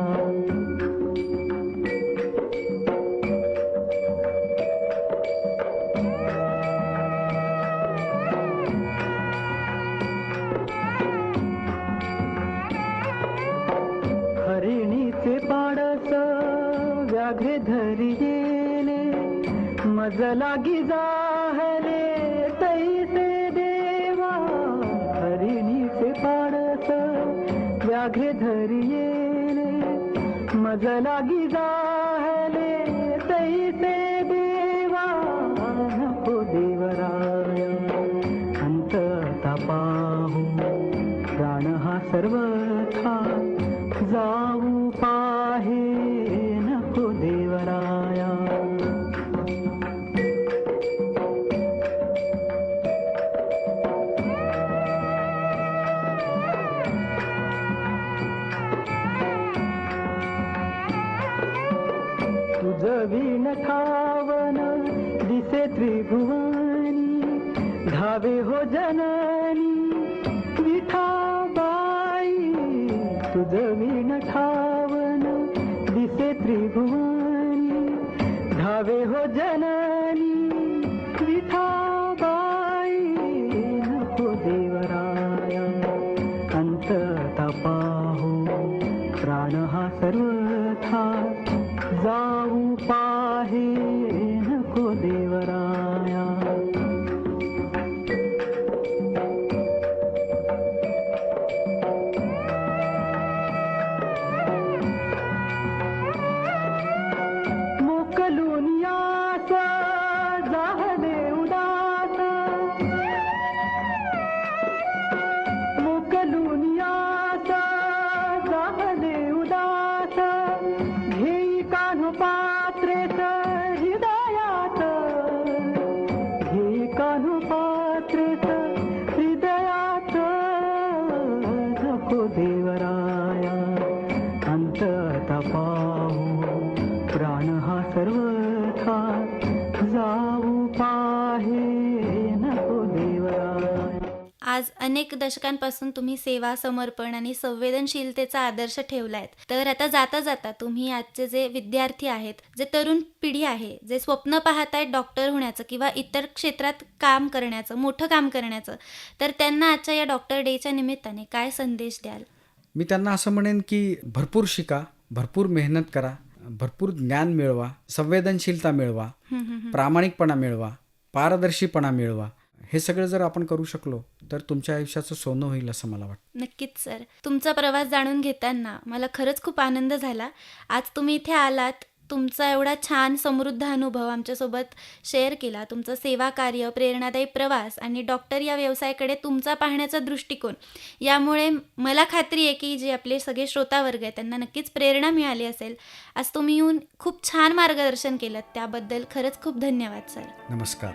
हरिणीचे पाडस व्याघ्रे धरी गेले, मज लागी जाहले तैसे देवा. हरिणीचे पाडस व्याघ्रे धरी गेले, मज लागी जाहले तैसे देवा. नको देवराया अंत तपाहू, प्राण हा सर्वथा जाऊ पाहे. नको देवराया. तुझ विण ठावन दिसे त्रिभुवनी धावे हो जननी विठाबाई तुझ विण ठावन दिसे त्रिभुवनी धावे हो जननी विठाबाई नको देवराया अंत तपाहो प्राण हा सर्वथा जाऊ पाहे नको देवराया मोकलून यास जाहले उदास मोकलून यास जाहले उदास घेई कान्ह पात्रेत हृदयात घेई कान्ह पात्रेत हृदयात नको देवराया अंत तपाहू प्राण हा सर्वथा जाऊ पाहे नको देवराया. आज अनेक दशकांपासून तुम्ही सेवा, समर्पण आणि संवेदनशीलतेचा आदर्श ठेवलायत. तर आता जाता जाता तुम्ही आजचे जे विद्यार्थी आहेत, जे तरुण पिढी आहे, जे स्वप्न पाहत आहेत डॉक्टर होण्याचं किंवा इतर क्षेत्रात काम करण्याचं, मोठं काम करण्याचं, तर त्यांना आजच्या या डॉक्टर डेच्या निमित्ताने काय संदेश द्याल? मी त्यांना असं म्हणेन की भरपूर शिका, भरपूर मेहनत करा, भरपूर ज्ञान मिळवा, संवेदनशीलता मिळवा, प्रामाणिकपणा मिळवा, पारदर्शीपणा मिळवा. हे सगळं जर आपण करू शकलो तर तुमच्या आयुष्याचं सोनं होईल असं मला वाटतं. नक्कीच सर. तुमचा प्रवास जाणून घेताना मला खरंच खूप आनंद झाला. आज तुम्ही इथे आलात, तुमचा एवढा छान समृद्ध अनुभव आमच्यासोबत शेअर केला. तुमचं सेवा कार्य, प्रेरणादायी प्रवास आणि डॉक्टर या व्यवसायाकडे तुमचा पाहण्याचा दृष्टिकोन, यामुळे मला खात्री आहे की जे आपले सगळे श्रोतावर्ग आहेत त्यांना नक्कीच प्रेरणा मिळाली असेल. आज तुम्ही येऊन खूप छान मार्गदर्शन केलं, त्याबद्दल खरंच खूप धन्यवाद सर. नमस्कार.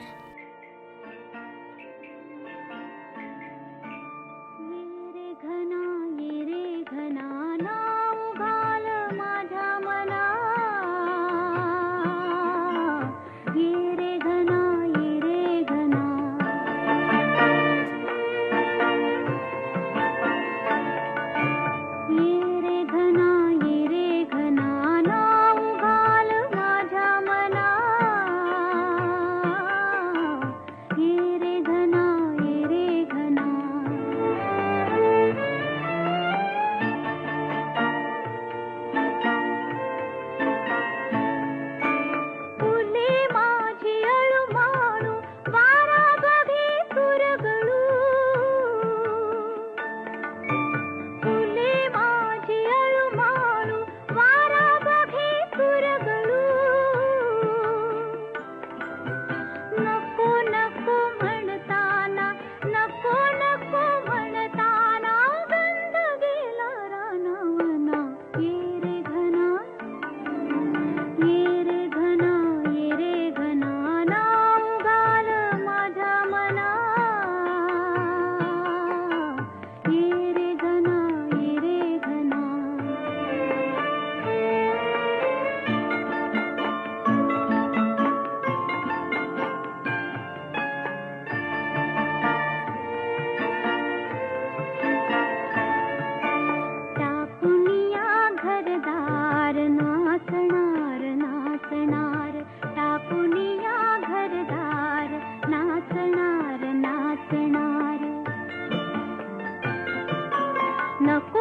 नको